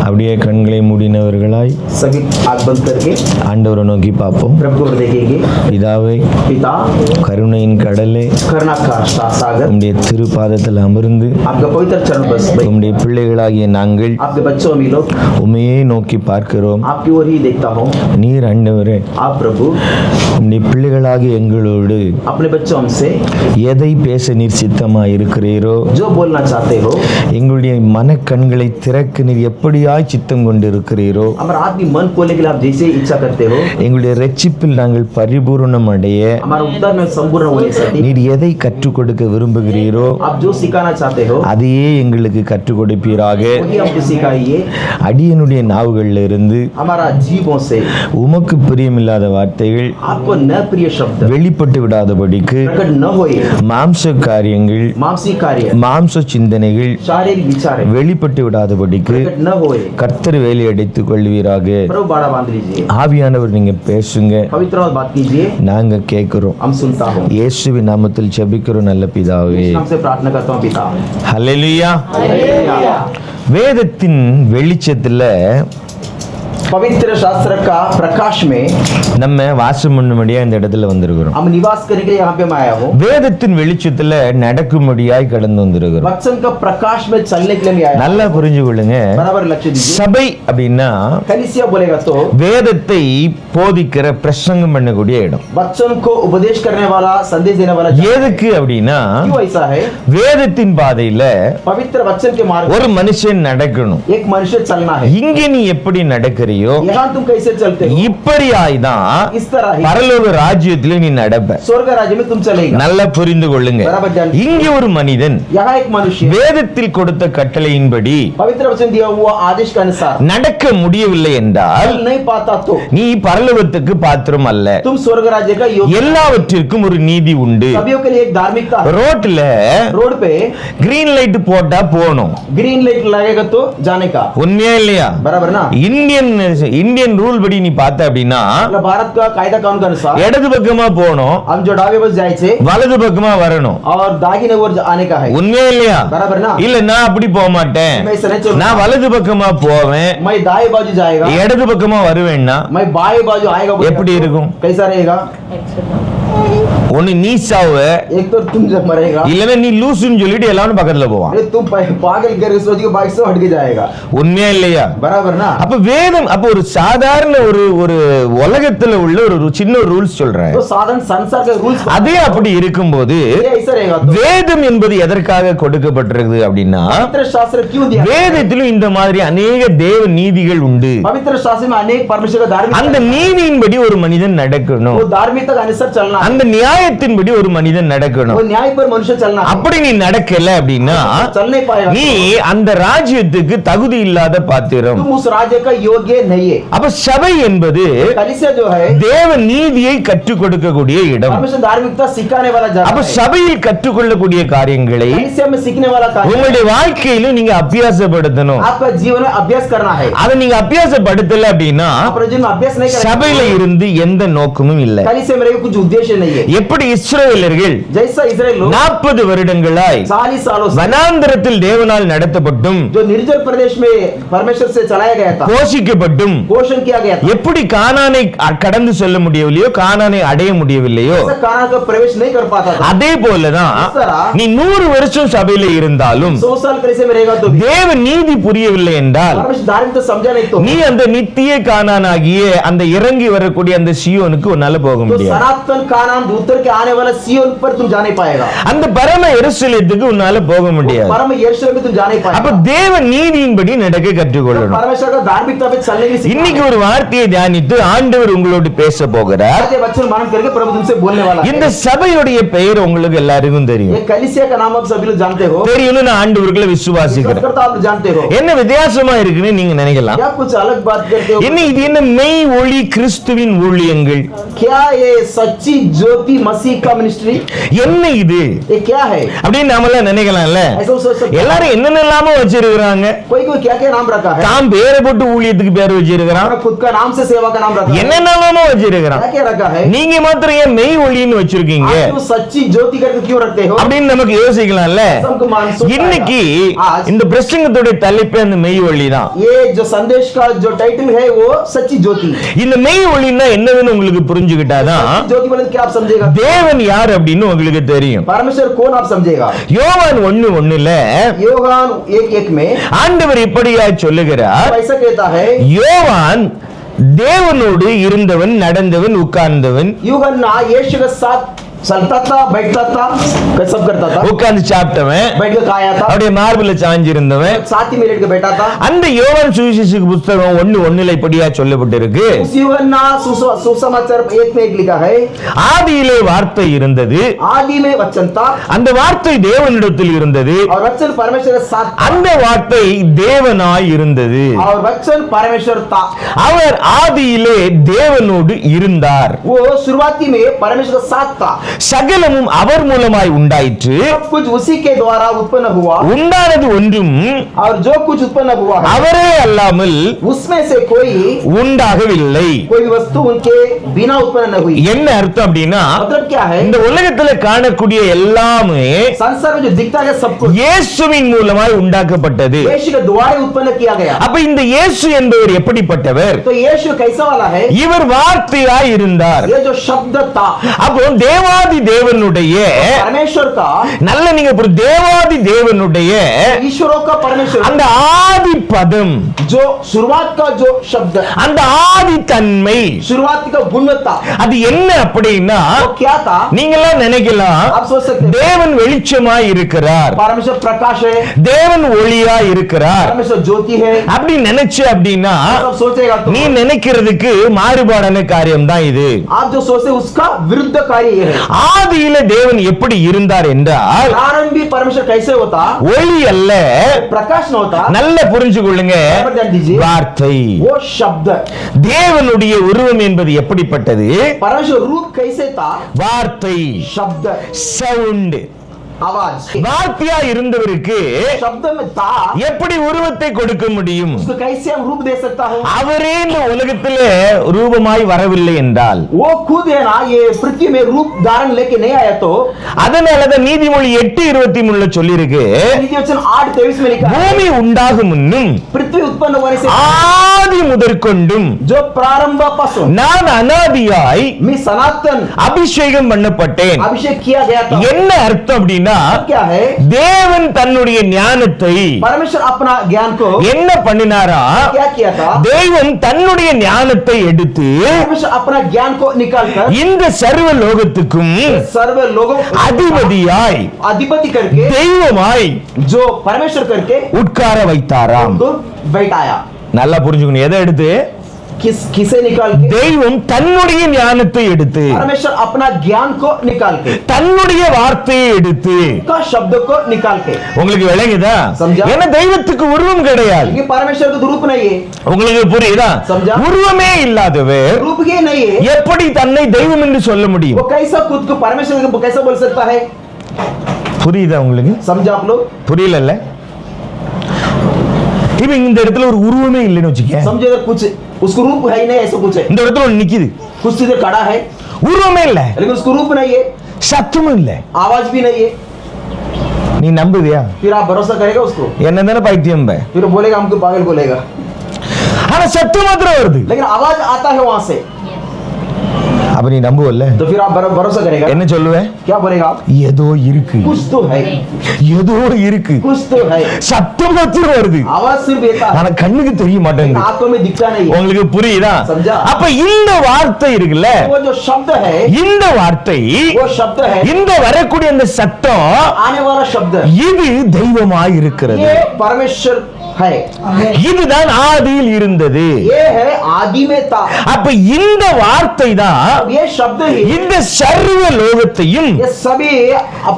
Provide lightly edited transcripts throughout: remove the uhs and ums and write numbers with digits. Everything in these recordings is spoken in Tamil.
அப்படியே கண்களை மூடினவர்களாய் सभी आंख बंद करके ஆண்டவரை நோக்கி பார்ப்போம். प्रभु को देखेंगे। பிதாவே, पिता, கருணையின் கடலே, करुणा का सागर உம்முடைய திருப்பாதத்தில் அமர்ந்து आपके पवित्र चरण बस உம்முடைய பிள்ளைகளாகிய நாங்கள் आपके बच्चों में लोग உம்மையே நோக்கி பார்க்கிறோம். आपकी ओर ही देखता हूँ। நீர் ஆண்டவரே, आप प्रभु உம்முடைய பிள்ளைகளாகிய எங்களோடு अपने बच्चों से எதை பேச நீர் சித்தமாய் இருக்கிறீரோ, जो बोलना चाहते हो, எங்களுடைய மனக்கண்களை திறக்க நீர் எப்படியாய் சித்தம் கொண்டிருக்கிறீரோ, हमारा आदमी मन खोलने के लिए आप जैसे इच्छा करते हो, எங்களுடைய ரட்சிப்பில் நாங்கள் பரிபூரணம் அடைய हमारा उद्धार में संपूर्ण होने से நீர் எதை கற்றுக் கொடுக்க விரும்புகிறீரோ आप जो सिखाना चाहते हो அதையே எங்களுக்கு கற்றுக் கொடுப்பீராக. वही हमको सिखाइए। அடியனுடைய நாவுகளில் இருந்து हमारा जीवों से உமக்கு பிரியமில்லாத வார்த்தைகள் आपको न प्रिय शब्द வெளிப்பட்டு விடாதபடிக்கு प्रकट न होए, மாம்ச காரியங்கள், मानसिक कार्य, மாம்ச சிந்தனைகள் शारीरिक विचार வெளிப்பட்டு விடாதபடிக்கு प्रकट न होए, கர்த்தர் வேலி அடைத்துக் கொள்வீராக. प्रभु बाड़ा बांध लीजिए। ஆவியானவர் நீங்க பேசுங்க, पवित्र बात कीजिए, நாங்க கேட்கிறோம். हम सुनता हूँ। இயேசுவின் நாமத்தில் ஜெபிக்கிறோம் நல்ல பிதாவே. नाम से प्रार्थना करता हूँ पिता। ஹல்லேலூயா. हालेलुया। வேதத்தின் வெளிச்சத்துல पवित्र शास्त्र का प्रकाश में நம்ம வாசம் பண்ணும்படியா இந்த இடத்துல வந்திருக்கிறோம். हम निवास करने के लिए यहाँ पे मैं आया हूँ। வேதத்தின் வெளிச்சத்துல நடக்கும்படியாய் கடந்து வந்திருக்கிறோம். वचन का प्रकाश में चलने के लिए मैं आया நல்லா புரிஞ்சு கொள்ளுங்க. हूँ। बराबर लक्ष्य दीजिए। சபை அப்படின்னா कलीसिया बोलेगा तो வேதத்தை போதிக்கிற பிரசங்கம் பண்ணக்கூடிய இடம். बच्चों को उपदेश करने वाला, संदेश देने वाला। எதுக்கு அப்படின்னா क्यों ऐसा है? வேதத்தின் பாதையில पवित्र वचन के मार्ग ஒரு மனுஷன் நடக்கணும். एक मनुष्य चलना है। இங்க நீ எப்படி நடக்கிறியோ यहाँ तुम कैसे चलते हो, இப்படியாய்தான் इस तरह ही பரலோக ராஜ்யத்திலே நீ நடப்ப. स्वर्ग राज्य में तुम चलेगा। நல்லா புரிந்து கொள்ளுங்க. बराबर जान। இங்க ஒரு மனிதன் यहाँ एक मनुष्य வேதத்தில் கொடுத்த கட்டளையின்படி पवित्र वचन दिया हुआ आदेश के अनुसार நடக்க முடியவில்லை என்றால் चल नहीं पाता तो நீ பரலோகத்துக்கு பாத்திரம் அல்ல. तुम स्वर्ग राज्य का योग्य। எல்லாவற்றிற்கும் ஒரு நீதி உண்டு. सभी के लिए एक धार्मिकता है। ரோட்ல रोड पे கிரீன் லைட் போட்டா போகணும். ग्रीन लाइट लगेगा तो जाने का। உண்மையா இல்லையா? बराबर ना। இந்தியன் ரூல் படி நீ பார்த்த அப்படின்னா मतलब भारत का कायदा कानून के अनुसार இடது பக்கமா போகணும், हम जो डावे बस जाए थे வலது பக்கமா வரணும். और दाहिने ओर आने का है। உண்மையா இல்லையா? बराबर ना। இல்ல நான் அப்படி போக மாட்டேன், मैं ऐसा नहीं चलूंगा। நான் வலது பக்கமா போவேன், मैं दाएं बाजू जाएगा, இடது பக்கமா வருவேன்னா मैं बाएं बाजू आएगा बोलेगा எப்படி तो இருக்கும்? कैसा रहेगा? ஒன்னு நீ சாவ, एक तो तुम जब मरेगा, இல்லன்னா நீ லூசுன்னு சொல்லிட்டு எல்லாரும் பக்கத்துல போவான். अरे तुम पागल करके सोच के बाइक से हट के जाएगा। உண்மையா இல்லையா? बराबर ना। அப்ப வேதம் அப்ப ஒரு சாதாரண ஒரு உலகத்துல உள்ள ஒரு சின்ன ரூல்ஸ் சொல்றேன். तो साधारण संसार के रूल्स அதே அப்படி இருக்கும்போது ये ऐसा रहेगा तो வேதம் என்பது எதற்காக கொடுக்கப்பட்டிருக்கு அப்படின்னா पवित्र शास्त्र क्यों दिया? வேதத்திலும் இந்த மாதிரி अनेक தேவ நீதிகள் உண்டு. पवित्र शास्त्र में अनेक परमेश्वर का धार्मिक அந்த நீதியின்படி ஒரு மனிதன் நடக்கணும். वो धार्मिकता के अनुसार चलना है। அந்த நியாயத்தின்படி ஒரு மனிதன் நடக்கணும். वो न्याय पर मनुष्य चलना है। அப்படி நீ நடக்கல அப்படின்னா चल नहीं पाएगा நீ அந்த ராஜ்யத்துக்கு தகுதி இல்லாத பாத்திரம். तुम उस राज्य का योग्य नहीं है। அப்ப சபை என்பது कलीसिया जो है தேவ நீதியை கற்றுக் கொடுக்கக்கூடிய இடம். परमेश्वर धार्मिकता सिखाने वाला जगह அப்ப है। சபையில் கற்றுக்கொள்ளக்கூடிய காரியங்களை कलीसिया में सीखने वाला कार्य உங்களுடைய வாழ்க்கையிலும் நீங்க அபியாசப்படுத்தணும். आपका जीवन में अभ्यास करना है। அதை நீங்க அபியாசப்படுத்தல அப்படின்னா आप जीवन में अभ्यास नहीं சபையில करेंगे, இருந்து எந்த நோக்கமும் இல்லை. कलीसिया में रहेगा कुछ उद्देश्य नहीं है। எப்படி இஸ்ரவேலர்கள் जैसा इस्राएल लोग 40 வருடங்களாய் 40 सालों से வனாந்தரத்தில் தேவனால் நடத்தப்பட்டும் जो निर्जल प्रदेश में परमेश्वर से चलाया गया था, போஷிக்கப்பட்டும் पोषण किया गया था, எப்படி கானானை கடந்து செல்ல முடியவில்லையோ, கானானை அடைய முடியவில்லையோ, ऐसा कानान का प्रवेश नहीं कर पाता था। அதே போலதான் इस तरह நீ 100 வருஷம் சபையில இருந்தாலும் 100 साल कलीसिया में रहेगा तो भी தேவ நீதி புரியவில்லை என்றால் परमेश्वर धार्मिकता समझा नहीं तो நீ அந்த நித்திய கானானாகிய அந்த இறங்கி வரக்கூடிய அந்த சியோனுக்கு உன்னால போக तो முடியாது. सनातन कानान उतर के आने वाला सिय्योन पर तुम जा नहीं पाएगा। அந்த பரம எருசலேத்துக்கு உன்னால போக முடியாது. परम यरूशलेम में तुम जा नहीं அப்ப पाएगा। தேவ நீதியின்படி நடக்க கற்றுக்கொள்ளணும். परमेश्वर का धार्मिकता पे चलने की सीखना இன்னைக்கு है। ஒரு வார்த்தையை தியானித்து ஆண்டவர் உங்களோடு பேச போகிறார். आज ये वचन मनन करके प्रभु तुमसे बोलने वाला இந்த है। சபையுடைய பெயர் உங்களுக்கு எல்லாருக்கும் தெரியும். ये कलीसिया का नाम आप सभी लोग जानते हो, தெரியும்னு நான் ஆண்டவர்களை விசுவாசிக்கிறேன். करता आप जानते हो। என்ன வித்தியாசமா இருக்குன்னு நீங்க நினைக்கலாம். क्या कुछ अलग बात करते हो? என்ன இது என்ன மெய் ஒளி கிறிஸ்துவின் ஊழியங்கள், क्या ये सच्ची ज्योति मसीह का मिनिस्ट्री, என்ன இது ये क्या है? அப்படின்னு நாம நினைக்கலாம்ல. ऐसा सोच सकते हैं। எல்லாரும் என்னென்னலாமோ வச்சிருக்கிறாங்க. कोई कोई क्या क्या नाम रखा है, தாம் பேரை போட்டு ஊழியத்துக்கு பேர் வச்சிருக்கிறான், अपना खुद का नाम से सेवा का नाम रखा है, என்னென்னமோ வச்சிருக்கிறான். क्या क्या रखा है? நீங்க மாத்திரம் ஏன் மெய் ஒளின்னு வச்சிருக்கீங்க आप क्यों सच्ची ज्योति करके क्यों रखते हो? அப்படின்னு நமக்கு யோசிக்கலாம்ல. सबको मानसून இன்னைக்கு आज இந்த பிரசங்கத்தோட தலைப்பே அந்த மெய் ஒளி தான். ये जो संदेश का जो टाइटल है वो सच्ची ज्योति। இந்த மெய் ஒளின்னா என்னன்னு உங்களுக்கு புரிஞ்சுக்கிட்டாதான் सच्ची ज्योति मतलब क्या आप समझेगा? தேவன் யார் அப்படின்னு உங்களுக்கு தெரியும். परमेश्वर कौन आप समझेगा? யோவான் 1:1 योहान 1:1 में ஆண்டவர் இப்படியா சொல்லுகிறார், ऐसा कहता है, யோவான் தேவனோடு இருந்தவன், நடந்தவன், உட்கார்ந்தவன், यूहन्ना यीशु के साथ चलता था, बैठता था, सब करता था, உட்கார்ந்து சாப்பிட்டவன், बैठ के खाया था, அப்படியே மார்பில சாஞ்சிருந்தவன். साथ ही में लेट के बैठा था। அந்த யோவான் சுவிசேஷ புத்தகம் 1:1 இப்படியா சொல்லப்பட்டிருக்கு, उस यूहन्ना सुसमाचार 1 में लिखा है, ஆதியிலே வார்த்தை இருந்தது, आदि में वचन था அந்த வார்த்தை தேவனிடத்தில் இருந்தது, और वचन परमेश्वर के साथ था, அந்த வார்த்தை தேவனாய் இருந்தது, और वचन परमेश्वर था, அவர் ஆதியிலே தேவனோடு இருந்தார், वो शुरुआती में परमेश्वर के साथ था, சகலமும் அவர் மூலமாய் உண்டாயிற்று, सब कुछ उसी के द्वारा उत्पन्न हुआ, உண்டானது ஒன்றும் और जो कुछ उत्पन्न हुआ है அவரே அல்லாமல் उसमें से कोई உண்டாகவில்லை. कोई वस्तु उनके बिना उत्पन्न न हुई। என்ன அர்த்தம் அப்படின்னா, मतलब क्या है? இந்த உலகத்துல காணக்கூடிய எல்லாமே संसार में जो दिखता है सब कुछ இயேசுவின் மூலமாய் உண்டாக்கப்பட்டது. यीशु के द्वारा उत्पन्न किया गया। அப்ப இந்த இயேசு என்பவர் எப்படிப்பட்டவர்? तो यीशु कैसा वाला है? இவர் வார்த்தையாய் இருந்தார். ये जो शब्द था, அப்போ தேவாதி தேவனுடைய परमेश्वर का, நல்ல நீங்க ஒரு தேவாதி தேவனுடைய ईश्वरों का परमेश्वर, அந்த ஆதி பதம், जो शुरुआत का जो शब्द, அந்த ஆதி தன்மை, शुरुआत का गुणवत्ता, அது என்ன அப்படின்னா, वो क्या था? நீங்களாம் நினைக்கலாம் आप सोच सकते हैं தேவன் வெளிச்சமாய் இருக்கிறார், परमेश्वर प्रकाश है, தேவன் ஒளியாய் இருக்கிறார் परमेश्वर ज्योति है, அப்படி நினைச்சு அப்படின்னா सब सोचेगा तो நீ நினைக்கிறதுக்கு மாறுபாடான காரியம் தான் இது. आप जो सोचते उसका विरुद्ध कार्य ये है। ஆதியில தேவன் எப்படி இருந்தார் என்றால், प्रारंभ भी परमेश्वर कैसे होता? ஒளி அல்ல, प्रकाश न होता, நல்ல புரிஞ்சுக்கொள்ளுங்க, ध्यान दीजिए, வார்த்தை. वो शब्द, தேவனுடைய உருவம் என்பது எப்படிப்பட்டது? परमेश्वर रूप कैसे था? வார்த்தை, शब्द, சவுண்ட். आवाज, வார்த்தையா இருந்தவருக்கு शब्द में था, எப்படி உருவத்தை கொடுக்க முடியும்? उसको कैसे हम रूप दे सकता हूँ? அவரே இந்த உலகத்திலே ரூபமாய் வரவில்லை என்றால், वो खुद है ना, ये पृथ्वी में रूप धारण लेके नहीं आया तो, அதனாலதான் நீதிமொழி 8:23 சொல்லிருக்கு, नीति वचन 8:23 में लिखा है, பூமி உண்டாகும் முன்னும் पृथ्वी उत्पन्न होने से ஆதி முதற்கொண்டும் जो प्रारंभ पासून நான் அனாதியாய் मैं सनातन அபிஷேகம் பண்ணப்பட்டேன். अभिषेक किया गया था। என்ன அர்த்தம் அப்படின்னா, क्या है? தேவன் தன்னுடைய ஞானத்தை परमेश्वर अपना ज्ञान को என்ன பண்ணினாரா, क्या किया था? தேவன் தன்னுடைய ஞானத்தை எடுத்து परमेश्वर अपना ज्ञान को निकालकर இந்த சர்வ லோகத்துக்கும் सर्व लोगों அதிபதியாய் अधिपति करके, தெய்வமாய் जो परमेश्वर करके உட்கார வைத்தாராம். उनको बैठाया। நல்லா புரிஞ்சுக்கணும், எதை எடுத்து? किसे निकाल के? தெய்வம் தன்னுடைய ஞானத்தை எடுத்து, परमेश्वर अपना ज्ञान को निकाल के, தன்னுடைய வார்த்தையை எடுத்து. का शब्द को निकाल के। உங்களுக்கு விளங்குதா? समझा? ஏன்னா தெய்வத்துக்கு உருவம் கிடையாது. ये परमेश्वर का रूप नहीं है, உங்களுக்கு புரியுதா? समझा? உருவமே இல்லாதவர் रूप ही नहीं है, எப்படி தன்னை தெய்வம் என்று சொல்ல முடியும்? वो कैसा खुद को परमेश्वर को कैसा बोल सकता है? புரியுதா உங்களுக்கு? समझा आप लोग? புரியல? இப்ப இந்த இடத்துல ஒரு உருவமே இல்லைன்னு வச்சுக்க, समझो इधर कुछ उसको रूप है ही नहीं, ऐसा कुछ है, இந்த இடத்துல ஒண்ணு நிக்குது, कुछ इधर खड़ा है உருவமே இல்ல, लेकिन उसको रूप नहीं है, சத்தமும் இல்ல, आवाज भी नहीं है, நீ நம்புவியா? फिर आप भरोसा करेगा उसको? என்ன தானே பைத்தியம் பே, फिर बोलेगा हमको पागल बोलेगा, ஆனா சத்தம் மாத்திரம் வருது, लेकिन आवाज आता है वहां से, அப்ப நீ நம்புவல்ல? तो फिर आप भरोसा करेगा? என்ன சொல்லுவே? क्या बोलेगा आप? ஏதோ இருக்கு, कुछ तो है, ஏதோ இருக்கு, कुछ तो है, சத்தம் மாத்திரம் வருது, आवाज सिर्फ येता है, ஆனா கண்ணுக்கு தெரிய மாட்டேங்குது. आंखों में दिखता नहीं है। உங்களுக்கு புரியுதா? समझा? அப்ப இந்த வார்த்தை இருக்குல்ல, वो जो शब्द है, இந்த வார்த்தை, वो शब्द है, இந்த வரக்கூடிய அந்த சத்தம், आने वाला शब्द, இது தெய்வமாய் இருக்கிறது. ये परमेश्वर है, இதுதான் ஆதியில் இருந்தது. ये है आदि में था। அப்ப இந்த வார்த்தை தான் ये शब्द ही இந்த சர்வ லோகத்தையும் ये सभी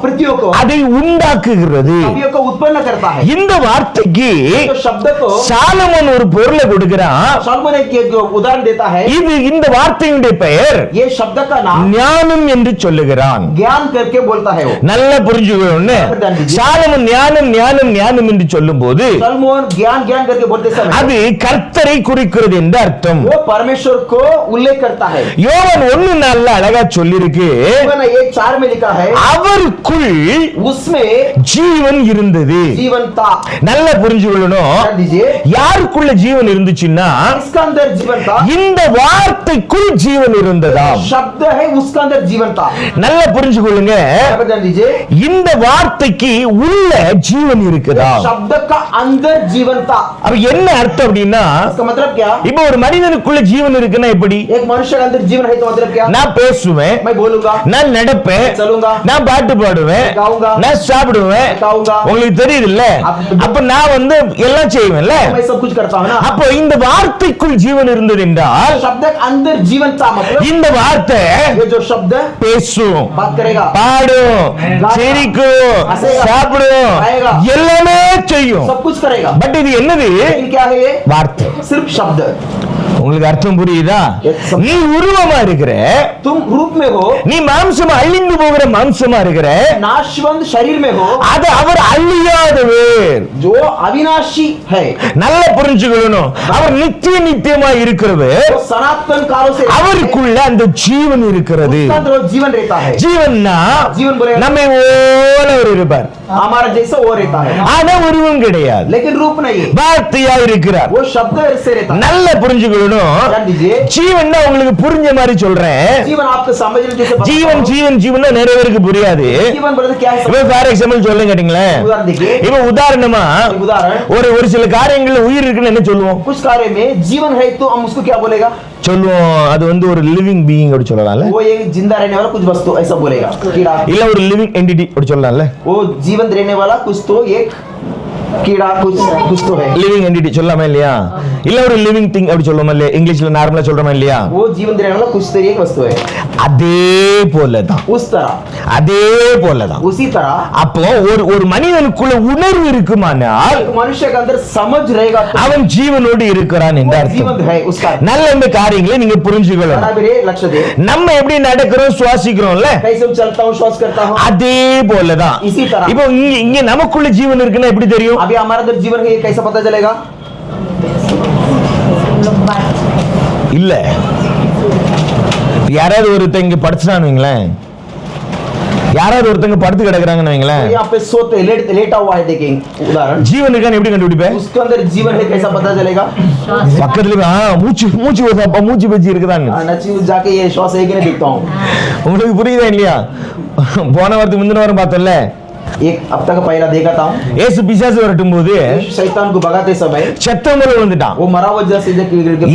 पृथ्वियों को அதை உண்டாக்குகிறது. सभी को उत्पन्न करता है। இந்த வார்த்தைக்கு तो शब्द को சாலமோன் ஒரு பொருளை கொடுக்கிறான். सलमान एक उदाहरण देता है, இது இந்த வார்த்தையுடைய பெயர் ये शब्द का नाम ஞானம் என்று சொல்லுகிறான். ज्ञान करके बोलता है वो। நல்லா புரிஞ்சுக்கணும். சாலமோன் ஞானம் ஞானம் ஞானம் என்று சொல்லும் போது सलमोन ज्ञान ज्ञान करके बोलते समय அது கர்த்தரை குறிக்கிறது என்று அர்த்தம். वो परमेश्वर को उल्लेख करता है. யோவான் 1:4 அழகா சொல்லிருக்கு, யோவான் 1:4 में लिखा है, அவருக்குள் उसमें ஜீவன் இருந்தது. जीवन था. நல்லா புரிஞ்சுக்கணும், ध्यान दीजिए, யாருக்குள்ள ஜீவன் இருந்துச்சுன்னா इसका अंदर जीवन था. இந்த வார்த்தைக்குள் ஜீவன் இருந்ததாம். शब्द है, उसका अंदर जीवन था. நல்லா புரிஞ்சுக்கொள்ளுங்க, ध्यान दीजिए, இந்த வார்த்தைக்கு உள்ள ஜீவன் இருக்குதா. शब्द का अंदर जीवन था. அப்ப என்ன அர்த்தம் அப்படின்னா, इसका मतलब क्या? இப்போ ஒரு மனிதனுக்குள்ள ஜீவன் இருக்குன்னா எப்படி? एक मनुष्य के अंदर जीवन है तो मतलब क्या? நான் பேசுவேன், मैं बोलूंगा, நான் நடப்பேன், चलूंगा, நான் பாட்டு பாடுவேன், गाऊंगा, நான் சாப்பிடுவேன், खाऊंगा. உங்களுக்கு தெரியுது இல்ல? அப்ப நான் வந்து எல்லாம் செய்வேன்ல. मैं सब कुछ करता हूं ना. அப்போ இந்த வார்த்தைக்குள் ஜீவன் இருந்தது என்றால் शब्द के अंदर जीवन था, मतलब இந்த வார்த்தை ये जो शब्द பேசும், बात करेगा, பாடும், சிரிக்கும், சாப்பிடும், எல்லாமே செய்யும். सब कुछ करेगा. பட் இது என்னது? लेकिन क्या है ये? வார்த்தை. सिर्फ शब्द. உங்களுக்கு அர்த்தம் புரியுதா? நீ உருவமா இருக்கிற, तुम रूप में हो, நீ மாம்சமா அழிந்து போகிற மாம்சமா இருக்கிற, नाशवंत शरीर में हो, அது அவர் அழியாதவர், जो अविनाशी है, நல்லா புரிஞ்சுக்கணும். அவர் நித்திய நித்தியமா இருக்கிறவர், वो सनातन कालों से அவருக்குள்ள அந்த ஜீவன் இருக்கிறது. उसका अंदर वो जीवन रहता है. ஜீவன்னா जीवन बोले நம்மை போல அவர் இருப்பார், हमारा जैसा वो रहता है, ஆனா உருவம் கிடையாது, लेकिन रूप नहीं. வார்த்தையா இருக்கிறார். वो शब्द से रहता है. நல்லா புரிஞ்சுக்கணும். ध्यान दीजिए, ஜீவன்னா உங்களுக்கு புரிஞ்ச மாதிரி சொல்றேன். जीवन आपको समझने जैसे बता ஜீவன் रहा हूं. ஜீவன் ஜீவன்னா நிறைய பேருக்கு புரியாது. जीवन बोले तो क्या है? இப்ப ஃபார் எக்ஸாம்பிள் சொல்லுங்க கேட்டீங்களேன். उदाहरण देखिए, இப்ப உதாரணமா एक उदाहरण, ஒரு சில காரியங்கள்ல உயிர் இருக்குன்னு என்ன சொல்லுவோம்? कुछ कार्य में जीवन है तो हम उसको क्या बोलेगा? சொல்லுவோம் அது வந்து ஒரு லிவிங் பீயிங் அப்படி சொல்லலாம்ல, वो एक जिंदा रहने वाला कुछ वस्तु ऐसा बोलेगा. कीड़ा, இல்ல ஒரு லிவிங் என்டிட்டி அப்படி சொல்லலாம்ல. वो जीवन रहने वाला कुछ तो एक कीड़ा कुछ तो है. லிவிங் என்டிட்டி சொல்லலாமா இல்லையா? இல்ல ஒரு லிவிங் திங் அப்படி சொல்லுவோமா இல்லையா? இங்கிலீஷ்ல நார்மலா சொல்றோமா இல்லையா? वो जीवन रहने वाला कुछ तो एक वस्तु है. அதே போலதான், उस तरह, அதே போலதான். उसी तरह அப்போ ஒரு மனிதனுக்குள்ள உணர்வு இருக்குமானால் एक मनुष्य के अंदर समझ रहेगा तो அவன் ஜீவனோடு இருக்கிறான் என்ற वो அர்த்தம். जीवन है उसका. நல்ல இந்த காரியங்களை நீங்க புரிஞ்சுக்கணும். बराबर है, लक्ष्य दे. நம்ம எப்படி நடக்கிறோம், சுவாசிக்கிறோம்ல, कैसे मैं चलता हूँ, श्वास करता हूँ, அதே போலதான். इसी तरह இப்போ இங்க நமக்குள்ள ஜீவன் இருக்குன்னா எப்படி தெரியும்? अभी हमारा अंदर जीवन है, ये कैसा पता चलेगा? இல்ல யாராவது ஒருத்தங்க இங்க படுத்துட்டான்னு வைங்களேன், யாராவது ஒருத்தங்க படுத்து கிடக்குறாங்கன்னு வைங்களேன், यहाँ पे सोते लेटा हुआ है, देखेंगे उदाहरण, ஜீவன் இருக்கான்னு எப்படி கண்டுபிடிப்பேன்? उसके अंदर जीवन है कैसा पता चलेगा? பக்கத்துல மூச்சு மூச்சு மூச்சு பச்சி இருக்குதான்னு नची जाके ये श्वास है कि नहीं देखता हूँ. உங்களுக்கு புரியுதா இல்லையா? போன வாரத்துக்கு முந்தின வாரம் பார்த்தோம்ல, एक हफ्ता का पहला देखा था, ஏசு பிசாசு வரட்டும் போது शैतान को भगाते समय செத்தவங்கள வந்துட்டான். वो मरा हुआ जैसे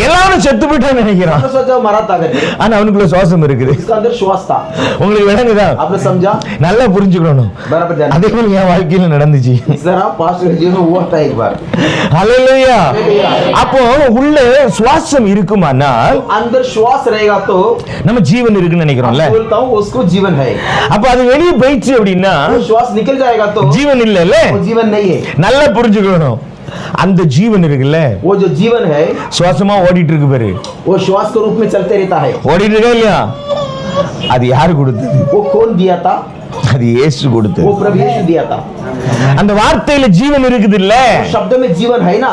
எல்லாரும் செத்து போயிட்டான்னு நினைக்கிறான், सोचा मरा था करके, ஆனா அவனுக்குள்ள சுவாசம் இருக்குது. इसका अंदर श्वास था. உங்களுக்கு விளங்குதா? आपने समझा? நல்லா புரிஞ்சுக்கணும். बराबर जाना. அதே போல என் வாழ்க்கையில நடந்துச்சு. इस तरह पास्ट के जीवन में हुआ था एक बार. ஹல்லேலூயா. அப்போ உள்ள சுவாசம் இருக்குமானால் अंदर श्वास रहेगा तो நம்ம ஜீவன் இருக்குன்னு நினைக்கிறோம்ல, बोलता हूँ उसको जीवन है. அப்ப அது வெளியே போயிடுச்சு அப்படின்னா वो श्वास निकल जाएगा तो ஜீவன் இல்லல்ல. वो जीवन नहीं है. நல்லா புரிஞ்சுக்கணும். அந்த ஜீவன் இருக்குல்ல, वो जो जीवन है சுவாசமா ஓடிட்டு இருக்கு பாரு, वो श्वास के रूप में चलते रहता है. ஓடிட்டு இருக்கா இல்லையா? அது யாரு கொடுத்தது? वो कौन दिया था? அது இயேசு கொடுத்தது. वो प्रभु यीशु दिया था. அந்த வார்த்தையில ஜீவன் இருக்குது இல்ல, शब्द में जीवन है ना,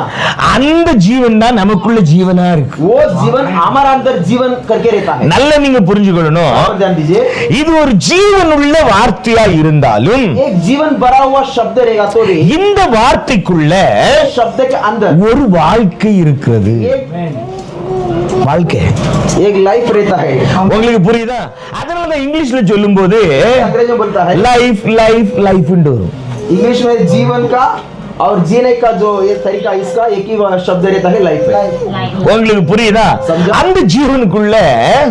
அந்த ஜீவன் தான் நமக்குள்ள ஜீவனா இருக்கு. वो जीवन हमारा अंदर जीवन करके रहता है. நல்லா நீங்க புரிஞ்சுக்கணும். और ध्यान दीजिए, இது ஒரு ஜீவன் உள்ள வார்த்தையா இருந்தாலும் एक जीवन भरा हुआ शब्द रहेगा तो भी இந்த வார்த்தைக்குள்ள शब्द के अंदर ஒரு வாழ்க்கை இருக்கிறது. வாழ்க்கை, एक लाइफ रहता है. உங்களுக்கு புரியுதா? அதனால தான் இங்கிலீஷ்ல சொல்லும்போது अंग्रेजी में बोलता है, லைஃப் லைஃப் லைஃப்னு வரும். इंग्लिश में जीवन का और जीने का जो ये तरीका, इसका एक ही शब्द रहता है, लाइफ है. உங்களுக்கு புரியுதா? समझा? அந்த ஜீவனுக்குள்ள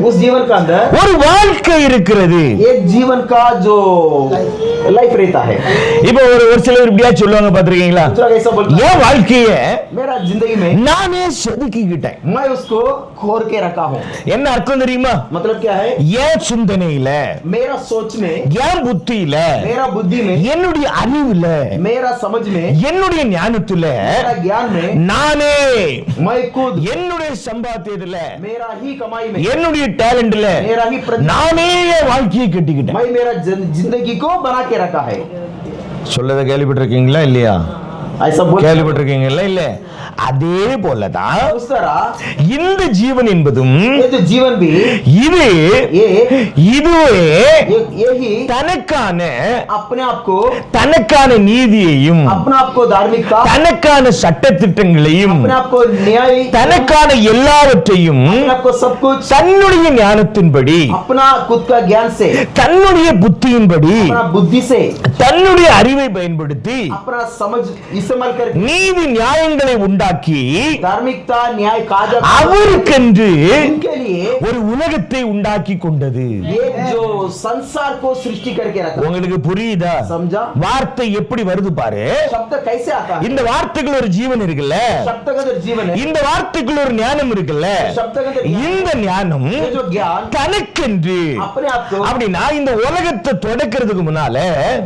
उस जीवन का अंदर ஒரு வாழ்க்கை இருக்கிறது. एक जीवन का जो लाइफ रहता है. இப்போ ஒரு சிலர் இப்படியா சொல்லுவாங்க பாத்திருக்கீங்களா? दूसरा कैसा बोलता है, என் வாழ்க்கைய मेरा जिंदगी में நானே செதுக்கிக்கிட்டேன். मैं उसको खोर के रखा हूँ. என்ன அர்த்தம் தெரியுமா? मतलब क्या है? என் சிந்தனையில, मेरा सोच में, என் புத்தியில, मेरा बुद्धि में, என்னுடைய அறிவுல, मेरा समझ में, என்னுடைய ஞானத்துல, मेरा ज्ञान में, நானே मैं खुद, என்னுடைய சம்பாத்தியத்துல, मेरा ही कमाई में, என்னுடைய டேலண்ட்ல मेरा ही நானே என் வாழ்க்கையை கட்டிக்கிட்டேன். मैं मेरा जिंदगी को बना के रखा है. சொல்லத கேள்விப்பட்டிருக்கீங்களா இல்லையா? ऐसा बोल கேள்விப்பட்டிருக்கீங்கல்ல? இல்ல அதே போலதான் उस तरह இந்த ஜீவன் என்பதும் ये जो जीवन भी இது இதுவே यही தனக்கான अपने आप को தனக்கான நீதியையும் अपने आप को धार्मिकता தனக்கான சட்டதிட்டங்களையும் अपने आप को न्याय தனக்கான எல்லாவற்றையும் अपने आप को सब कुछ தன்னுடைய ஞானத்தின்படி अपना खुद का ज्ञान से தன்னுடைய புத்தியின்படி अपना बुद्धि से தன்னுடைய அறிவை பயன்படுத்தி अपना समझ इस्तेमाल करके நீதி நியாயங்களை உண்டாக்கி धार्मिकता न्याय कायदा அவருக்கென்று उनके लिए ஒரு உலகத்தை உண்டாக்கி கொண்டது. ये जो संसार को सृष्टि करके रखा. உங்களுக்கு புரியுதா? समझा? வார்த்தை எப்படி வருது பாரு. शब्द कैसे आता है? இந்த வார்த்தைக்குள்ள ஒரு ஜீவன் இருக்குல்ல, शब्द का अंदर जीवन है. இந்த வார்த்தைக்குள்ள ஒரு ஞானம் இருக்குல்ல, शब्द का अंदर இந்த ஞானம் ये जो ज्ञान தனக்கென்று अपने आप को அப்படினா இந்த உலகத்தை தொடக்கிறதுக்கு முன்னால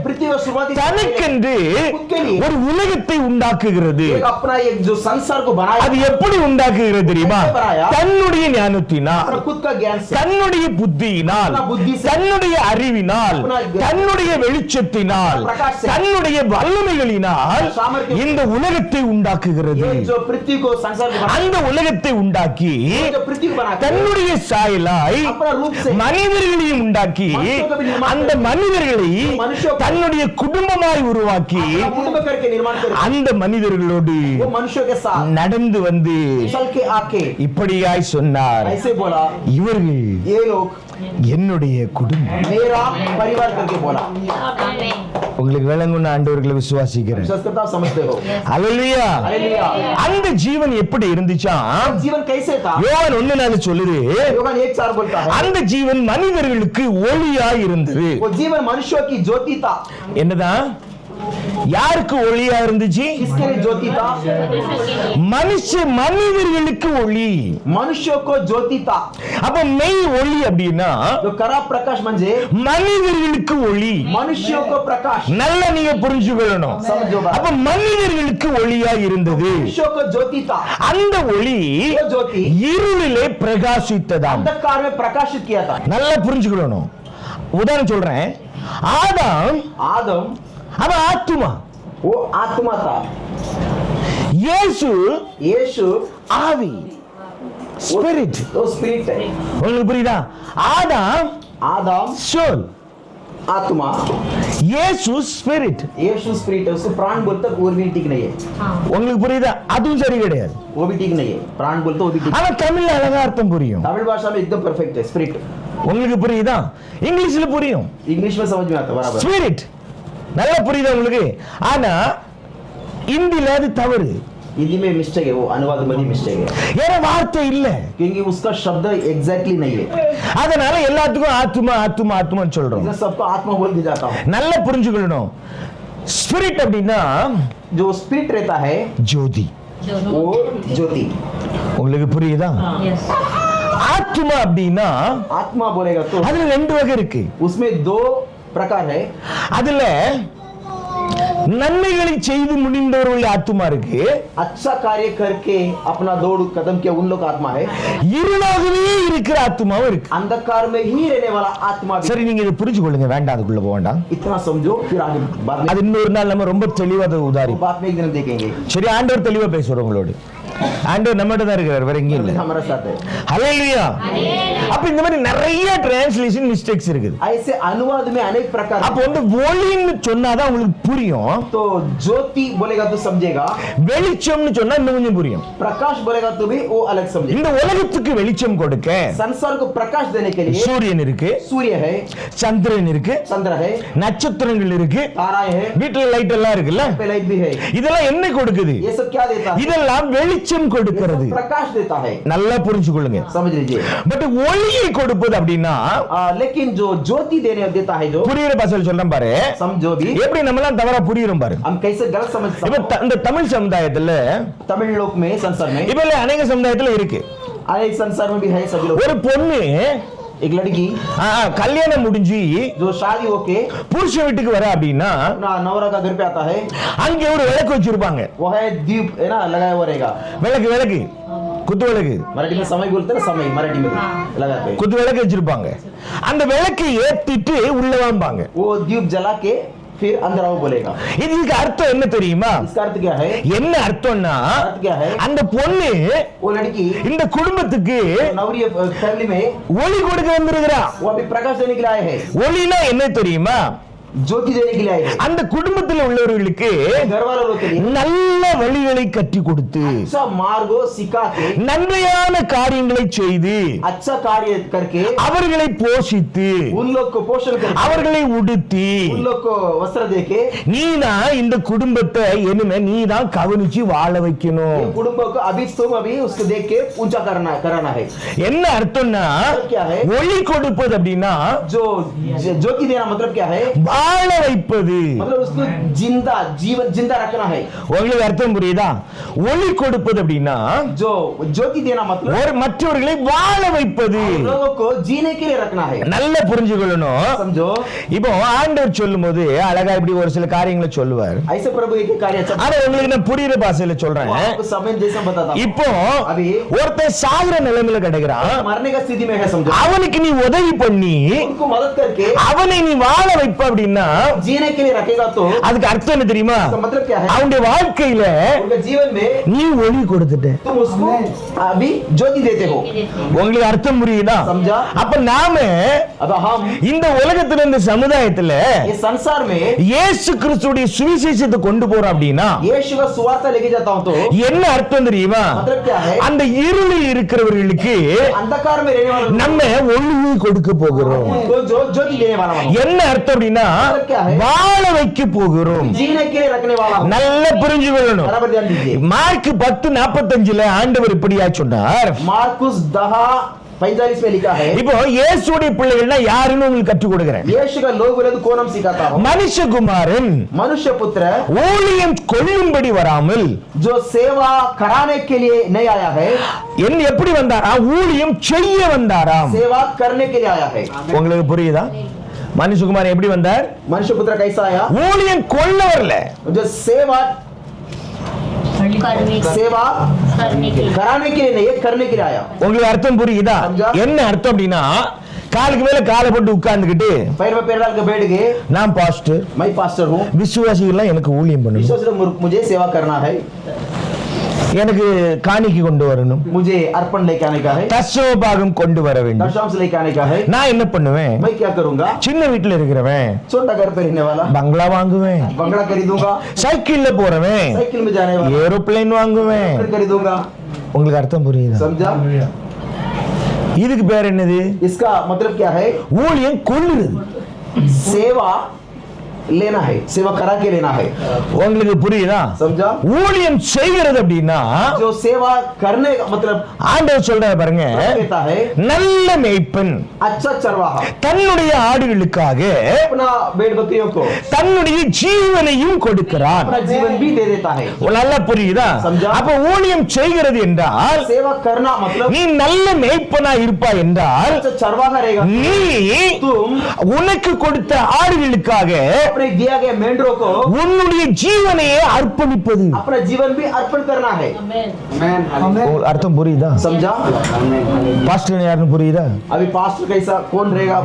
पृथ्वी और शुरुआती தனக்கென்று खुद के लिए ஒரு உலகத்தை உண்டாக்குகிறது. एक अपना एक जो संसार को बनाया. அது எப்படி உண்டாக்குகிறது தெரியுமா? தன்னுடைய ஞானத்தினால், खुद का ज्ञान से, தன்னுடைய புத்தியினால், தன்னுடைய அறிவினால், தன்னுடைய வெளிச்சத்தினால், தன்னுடைய வல்லமைகளினால் இந்த உலகத்தை உண்டாக்குகிறது. ये जो पृथ्वी को संसार को बनाया. அந்த உலகத்தை உண்டாக்கி जो पृथ्वी को बनाया தன்னுடைய சாயலாய் अपना रूप से மனிதர்களையும் உண்டாக்கி அந்த மனிதர்களை தன்னுடைய குடும்பமாய் உருவாக்கி कुटुंब करके निर्माण कर அந்த மனிதர்களோடு वो मनुष्यों के साथ நடந்து வந்து चल के आके இப்படியாய் சொன்னார், ऐसे बोला இவர்கள் ये लोग என்னுடைய குடும்பம். मेरा परिवार करके बोला. உங்களுக்கு விளங்குன ஆண்டவர்களை விசுவாசிக்கிறேன். विश्वास करता आप समझते हो. அல்லேலூயா. हालेलुया. அந்த ஜீவன் எப்படி இருந்துச்சா? जीवन कैसे था? யோவான் 1:4 சொல்லுது, யோவான் 1:4 बोलता है அந்த ஜீவன் மனிதர்களுக்கு ஒளியாய் இருந்தது. वो जीवन मनुष्यों की ज्योति था. என்னதான்? யாருக்கு ஒளியா இருந்துச்சு? किसके लिए ज्योति था? மனிதர்களுக்கு ஒளி. मनुष्यों को ज्योति था. அப்ப மெய் ஒளி அப்படின்னா जो खरा प्रकाश म्हणजे மனிதர்களுக்கு ஒளி. मनुष्यों को प्रकाश. நல்லா நீங்க புரிஞ்சுக்கணும். समझो बात. அப்ப மனிதர்களுக்கு ஒளியா இருந்தது. मनुष्यों को ज्योति था. அந்த ஒளி वो ज्योति இருளிலே பிரகாசித்ததாம். अंधकार में प्रकाशित किया था. நல்லா புரிஞ்சுக்கணும். உதாரணம் சொல்றேன். ஆதாம் आदम அவன் ஆத்துமா, वो आत्मा था. இயேசு यीशु ஆவி, ஸ்பிரிட். वो स्पिरिट है. உங்களுக்கு புரியுதா? ஆதாம் आदम சோல், आत्मा, இயேசு ஸ்பிரிட். यीशु स्पिरिट है. उसको प्राण बोलते वो भी ठीक नहीं है. உங்களுக்கு புரியுதா? அதுவும் சரி கிடையாது. वो भी ठीक नहीं है. प्राण बोलते वो भी ठीक. ஆனா தமிழ்ல அழகா அர்த்தம் புரியும். तमिल भाषा में एकदम परफेक्ट है. स्पिरिट. உங்களுக்கு புரியுதா? இங்கிலீஷ்ல புரியும். इंग्लिश में समझ में आता बराबर. ஸ்பிரிட் நல்லா புரியுதா உங்களுக்கு? ஆனா இந்தியில அது தவறு. हिंदी में मिस्टेक है. वो अनुवाद में मिस्टेक है ஏன்னா வார்த்தை இல்ல, क्योंकि उसका शब्द एग्जैक्टली नहीं है. அதனால எல்லாத்துக்கும் ஆத்துமா ஆத்துமா ஆத்துமான்னு சொல்றோம். इसलिए सबको आत्मा बोल दिया जाता है. நல்லா புரிஞ்சுக்கணும். ஸ்பிரிட் அப்படின்னா जो स्पिरिट रहता है ஜோதி. वो ज्योति. உங்களுக்கு புரியுதா? ஆத்துமா அப்படின்னா आत्मा बोलेगा तो அதுல ரெண்டு வகை இருக்கு. उसमें दो प्रकार है. அதுல நன்மைகளை செய்து முடிந்தவர்கள் ஆத்துமா இருக்கு, अच्छा कार्य करके अपना दौड़ कदम किया उन लोग आत्मा है. இருளாகவே இருக்கிற ஆத்துமாவும் இருக்கு. अंधकार में ही रहने वाला आत्मा भी. சரி, நீங்க இதை புரிஞ்சு கொள்ளுங்க, வேண்டாம் அதுக்குள்ள போக வேண்டாம். इतना समझो फिर आगे बाद में அது இன்னொரு நாள் நம்ம ரொம்ப தெளிவா அதை உதாரி. बात में एक दिन देखेंगे. சரி, ஆண்டவர் தெளிவா பேசுவார் உங்களோடு. ஆண்டவர் நம்மகிட்ட தான் இருக்கிறார், வேற எங்கேயும் இல்ல. हमारे साथ है. ஹல்லேலூயா. அப்ப இந்த மாதிரி நிறைய டிரான்ஸ்லேஷன் மிஸ்டேக்ஸ் இருக்குது. ऐसे अनुवाद में अनेक प्रकार. அப்ப வந்து ஒளின்னு சொன்னாதான் உங்களுக்கு புரியும். तो ज्योति बोलेगा तो समझेगा. வெளிச்சம்னு சொன்னா இன்னும் கொஞ்சம் புரியும். प्रकाश बोलेगा तो भी वो अलग समझेगा. இந்த உலகத்துக்கு வெளிச்சம் கொடுக்க संसार को प्रकाश देने के लिए சூரியன் இருக்கு, सूर्य है, சந்திரன் இருக்கு, चंद्र है, நட்சத்திரங்கள் இருக்கு, ताराएं है, வீட்டுல லைட் எல்லாம் இருக்குல்ல. पे लाइट भी है. இதெல்லாம் என்ன கொடுக்குது? ये सब क्या देता है? இதெல்லாம் வெளிச்சம் ये கொடுக்கிறது. सब प्रकाश देता है. நல்லா புரிஞ்சுக்கொள்ளுங்க. समझ लीजिए. பட் ஒளியை கொடுப்பது அப்படின்னா लेकिन जो ज्योति देने देता है जो புரியுற பாசல் சொல்றேன் பாரு. समझो भी எப்படி நம்மலாம் தவறா புரியுறோம் பாரு. हम कैसे गलत समझ இப்ப सकते. இந்த தமிழ் சமுதாயத்துல तमिल लोग में संसार में இப்ப अनेक சமுதாயத்துல இருக்கு. अनेक संसार में भी है सभी लोग. ஒரு பொண்ணு एक लड़की கல்யாணம் முடிஞ்சு जो शादी होके புருஷன் வீட்டுக்கு வர அப்படின்னா अपना नवरा का घर पे आता है. அங்க ஒரு விளக்கு வச்சிருப்பாங்க. वो है दीप है ना लगाया हुआ रहेगा. விளக்கு விளக்கு குத்து விளக்கு, मराठी में समय बोलते हैं ना, समय मराठी में लगाते हैं. குத்து விளக்கு வச்சிருப்பாங்க. அந்த விளக்கை ஏத்திட்டு உள்ள வாம்பாங்க. वो दीप जला के फिर अंदर आओ बोलेगा। இதுக்கு அர்த்தம் என்ன தெரியுமா? इसका अर्थ क्या है? என்ன அர்த்தம்னா अर्थ क्या है? அந்த பொண்ணு वो लड़की இந்த குடும்பத்துக்கு नवरी फैमिली में ஒளி கொடுக்க வந்திருக்கிறா. वो अभी प्रकाश देने के लिए आए हैं, ஒளினா என்ன தெரியுமா? ज्योति देने के लिए आए हैं। அந்த குடும்பத்தில் உள்ளவர்களுக்கு घर वालों के लिए நல்ல வழிகளை கட்டி கொடுத்து अच्छा मार्ग सिखा के, நன்மையான காரியங்களை செய்து अच्छा कार्य करके அவர்களை போஷித்து उन लोग को पोषण करके, அவர்களை உடுத்தி उन लोग को वस्त्र देके நீதான் இந்த குடும்பத்தை இனிமே நீதான் கவனிச்சு வாழ வைக்கணும். कुटुंब को अभी तुम अभी उसको देख के ऊंचा कराना है। என்ன அர்த்தம்னா क्या है? ஒளி கொடுப்பது அப்படின்னா जो ज्योति देना मतलब क्या है? வாழ வைப்பது. मतलब उसको जिंदा रखना है। உங்களுக்கு அர்த்தம் புரியுதா? ஒளி கொடுப்பது அப்படின்னா जो ज्योति देना मतलब ஒரு மற்றவர்களை வாழ வைப்பது. लोगों को जीने के लिए रखना है। நல்ல புரிஞ்சுக்கொள்ளணும். समझो, இப்போ ஆண்டவர் சொல்லும்போது அழகா இப்படி ஒரு சில காரியங்களை சொல்லுவார். ऐसे प्रभु एक कार्य अच्छा ஆனா உங்களுக்கு நான் புரியுற பாஷையில சொல்றேன். आपको समझ जैसा बताता हूं। இப்போ अभी ஒருத்தன் சாகுற நிலைமையில கிடக்குறான். मरने का स्थिति में है, समझो। அவனுக்கு நீ உதவி பண்ணி उनको मदद करके அவனை நீ வாழ வைப்ப அப்படின்னா जीने के लिए रखेगा तो அதுக்கு அர்த்தம் என்ன தெரியுமா? इसका मतलब क्या है? அவனுடைய வாழ்க்கையில उनके जीवन में நீ ஒளி கொடுத்துட்ட. तुम उसको अभी ज्योति देते हो। உங்களுக்கு அர்த்தம் புரியுதா? समझा? அப்ப நாம अब हम இந்த உலகத்துல இந்த சமுதாயத்துல इस संसार में இயேசு கிறிஸ்துவுடைய சுவிசேஷத்தை கொண்டு போறோம் அப்படின்னா यीशु का सुवार्ता लेके जाता हूं तो என்ன அர்த்தம் தெரியுமா? मतलब क्या है? அந்த இருளில் இருக்கிறவர்களுக்கு अंधकार में रहने वालों நம்ம ஒளியை கொடுக்க போகிறோம். को जो ज्योति देने वाला हूं। என்ன அர்த்தம் அப்படின்னா வாழ வைக்க போகிறோம். जीने के लिए रखने वाला हूं। நல்ல புரிஞ்சுக்கொள்ளணும். बराबर ध्यान दीजिए। மார்க் 10:45 ஆண்டவர் இப்படியா சொன்னார். मार्कुस 10:45 में लिखा है, இப்போ இயேசுடைய பிள்ளைகள்னா யாருன்னு உங்களுக்கு கற்றுக் கொடுக்கிறேன். यीशु का लोग बोले तो कौन हम सिखाता हूं? மனுஷகுமாரன் मनुष्य पुत्र ஊழியம் கொள்ளும்படி வராமல் जो सेवा कराने के लिए नहीं आया है, என்ன எப்படி வந்தாரா? ஊழியம் செய்ய வந்தாராம். सेवा करने के लिए आया है। உங்களுக்கு புரியுதா? மனுஷகுமாரன் எப்படி வந்தார்? मनुष्य पुत्र कैसा आया? ஊழியம் கொள்ள வரல. जो सेवा करने के लिए कराने के लिए नहीं, करने के लिए आया। உங்களுக்கு அர்த்தம் புரியுதா? समझा? என்ன அர்த்தம் அப்படின்னா காலுக்கு மேல காலை போட்டு உட்கார்ந்துகிட்டு पैर में पैर डाल के बैठ गए, நான் பாஸ்டர், मैं पास्टर हूँ, விசுவாசிகள் எனக்கு ஊழியம் பண்ணணும், विश्वास से मुझे सेवा करना है, எனக்கு காணிக்கை கொண்டு வரணும், मुझे अर्पण लेके आने का है, தசமபாகம் கொண்டு வர வேண்டும். दशांश लेके आने का है। நான் என்ன பண்ணுவேன்? मैं क्या करूंगा? சின்ன வீட்டுல இருக்கிறவன் छोटा घर पे रहने वाला பங்களா வாங்குவேன், बंगला खरीदूंगा, சைக்கிள்ல போறவன் साइकिल में जाने वाला ஏரோப்ளேன் வாங்குவேன். खरीदूंगा। உங்களுக்கு அர்த்தம் புரியுதா? समझा? இதுக்கு பேர் என்னது? इसका मतलब क्या है? ஊழியம் கொள்ளுறது. सेवा लेना है, सेवा करा के लेना है। உங்களுக்கு புரியுதா? समझा? ஊழியம் செய்கிறது அப்படின்னா जो सेवा करने का मतलब ஆண்டவர் சொல்றாரு பாருங்க, कहता है நல்ல மேய்ப்பன் अच्छा चरवाहा தன்னுடைய ஆடுகளுக்காக अपना भेड़ बकरियों को தன்னுடைய ஜீவனையும் கொடுக்கிறான். अपना जीवन भी दे देता है। நல்லா புரியுதா? समझा? அப்ப ஊழியம் செய்கிறது என்றால் सेवा करना मतलब நீ நல்ல மேய்ப்பனா இருப்பாய் என்றால் अच्छा चरवाहा रहेगा। நீ तुम உனக்கு கொடுத்த ஆடுகளுக்காக अपने दिया गए मेंढरों को உன்னுடைய ஜீவனையே அர்ப்பணிப்பது. अपना जीवन भी अर्पण करना है। உங்களுக்கு அர்த்தம் புரியுதா? समझा? பாஸ்டர் யாருன்னு புரியுதா? अभी पास्टर कैसा कौन रहेगा?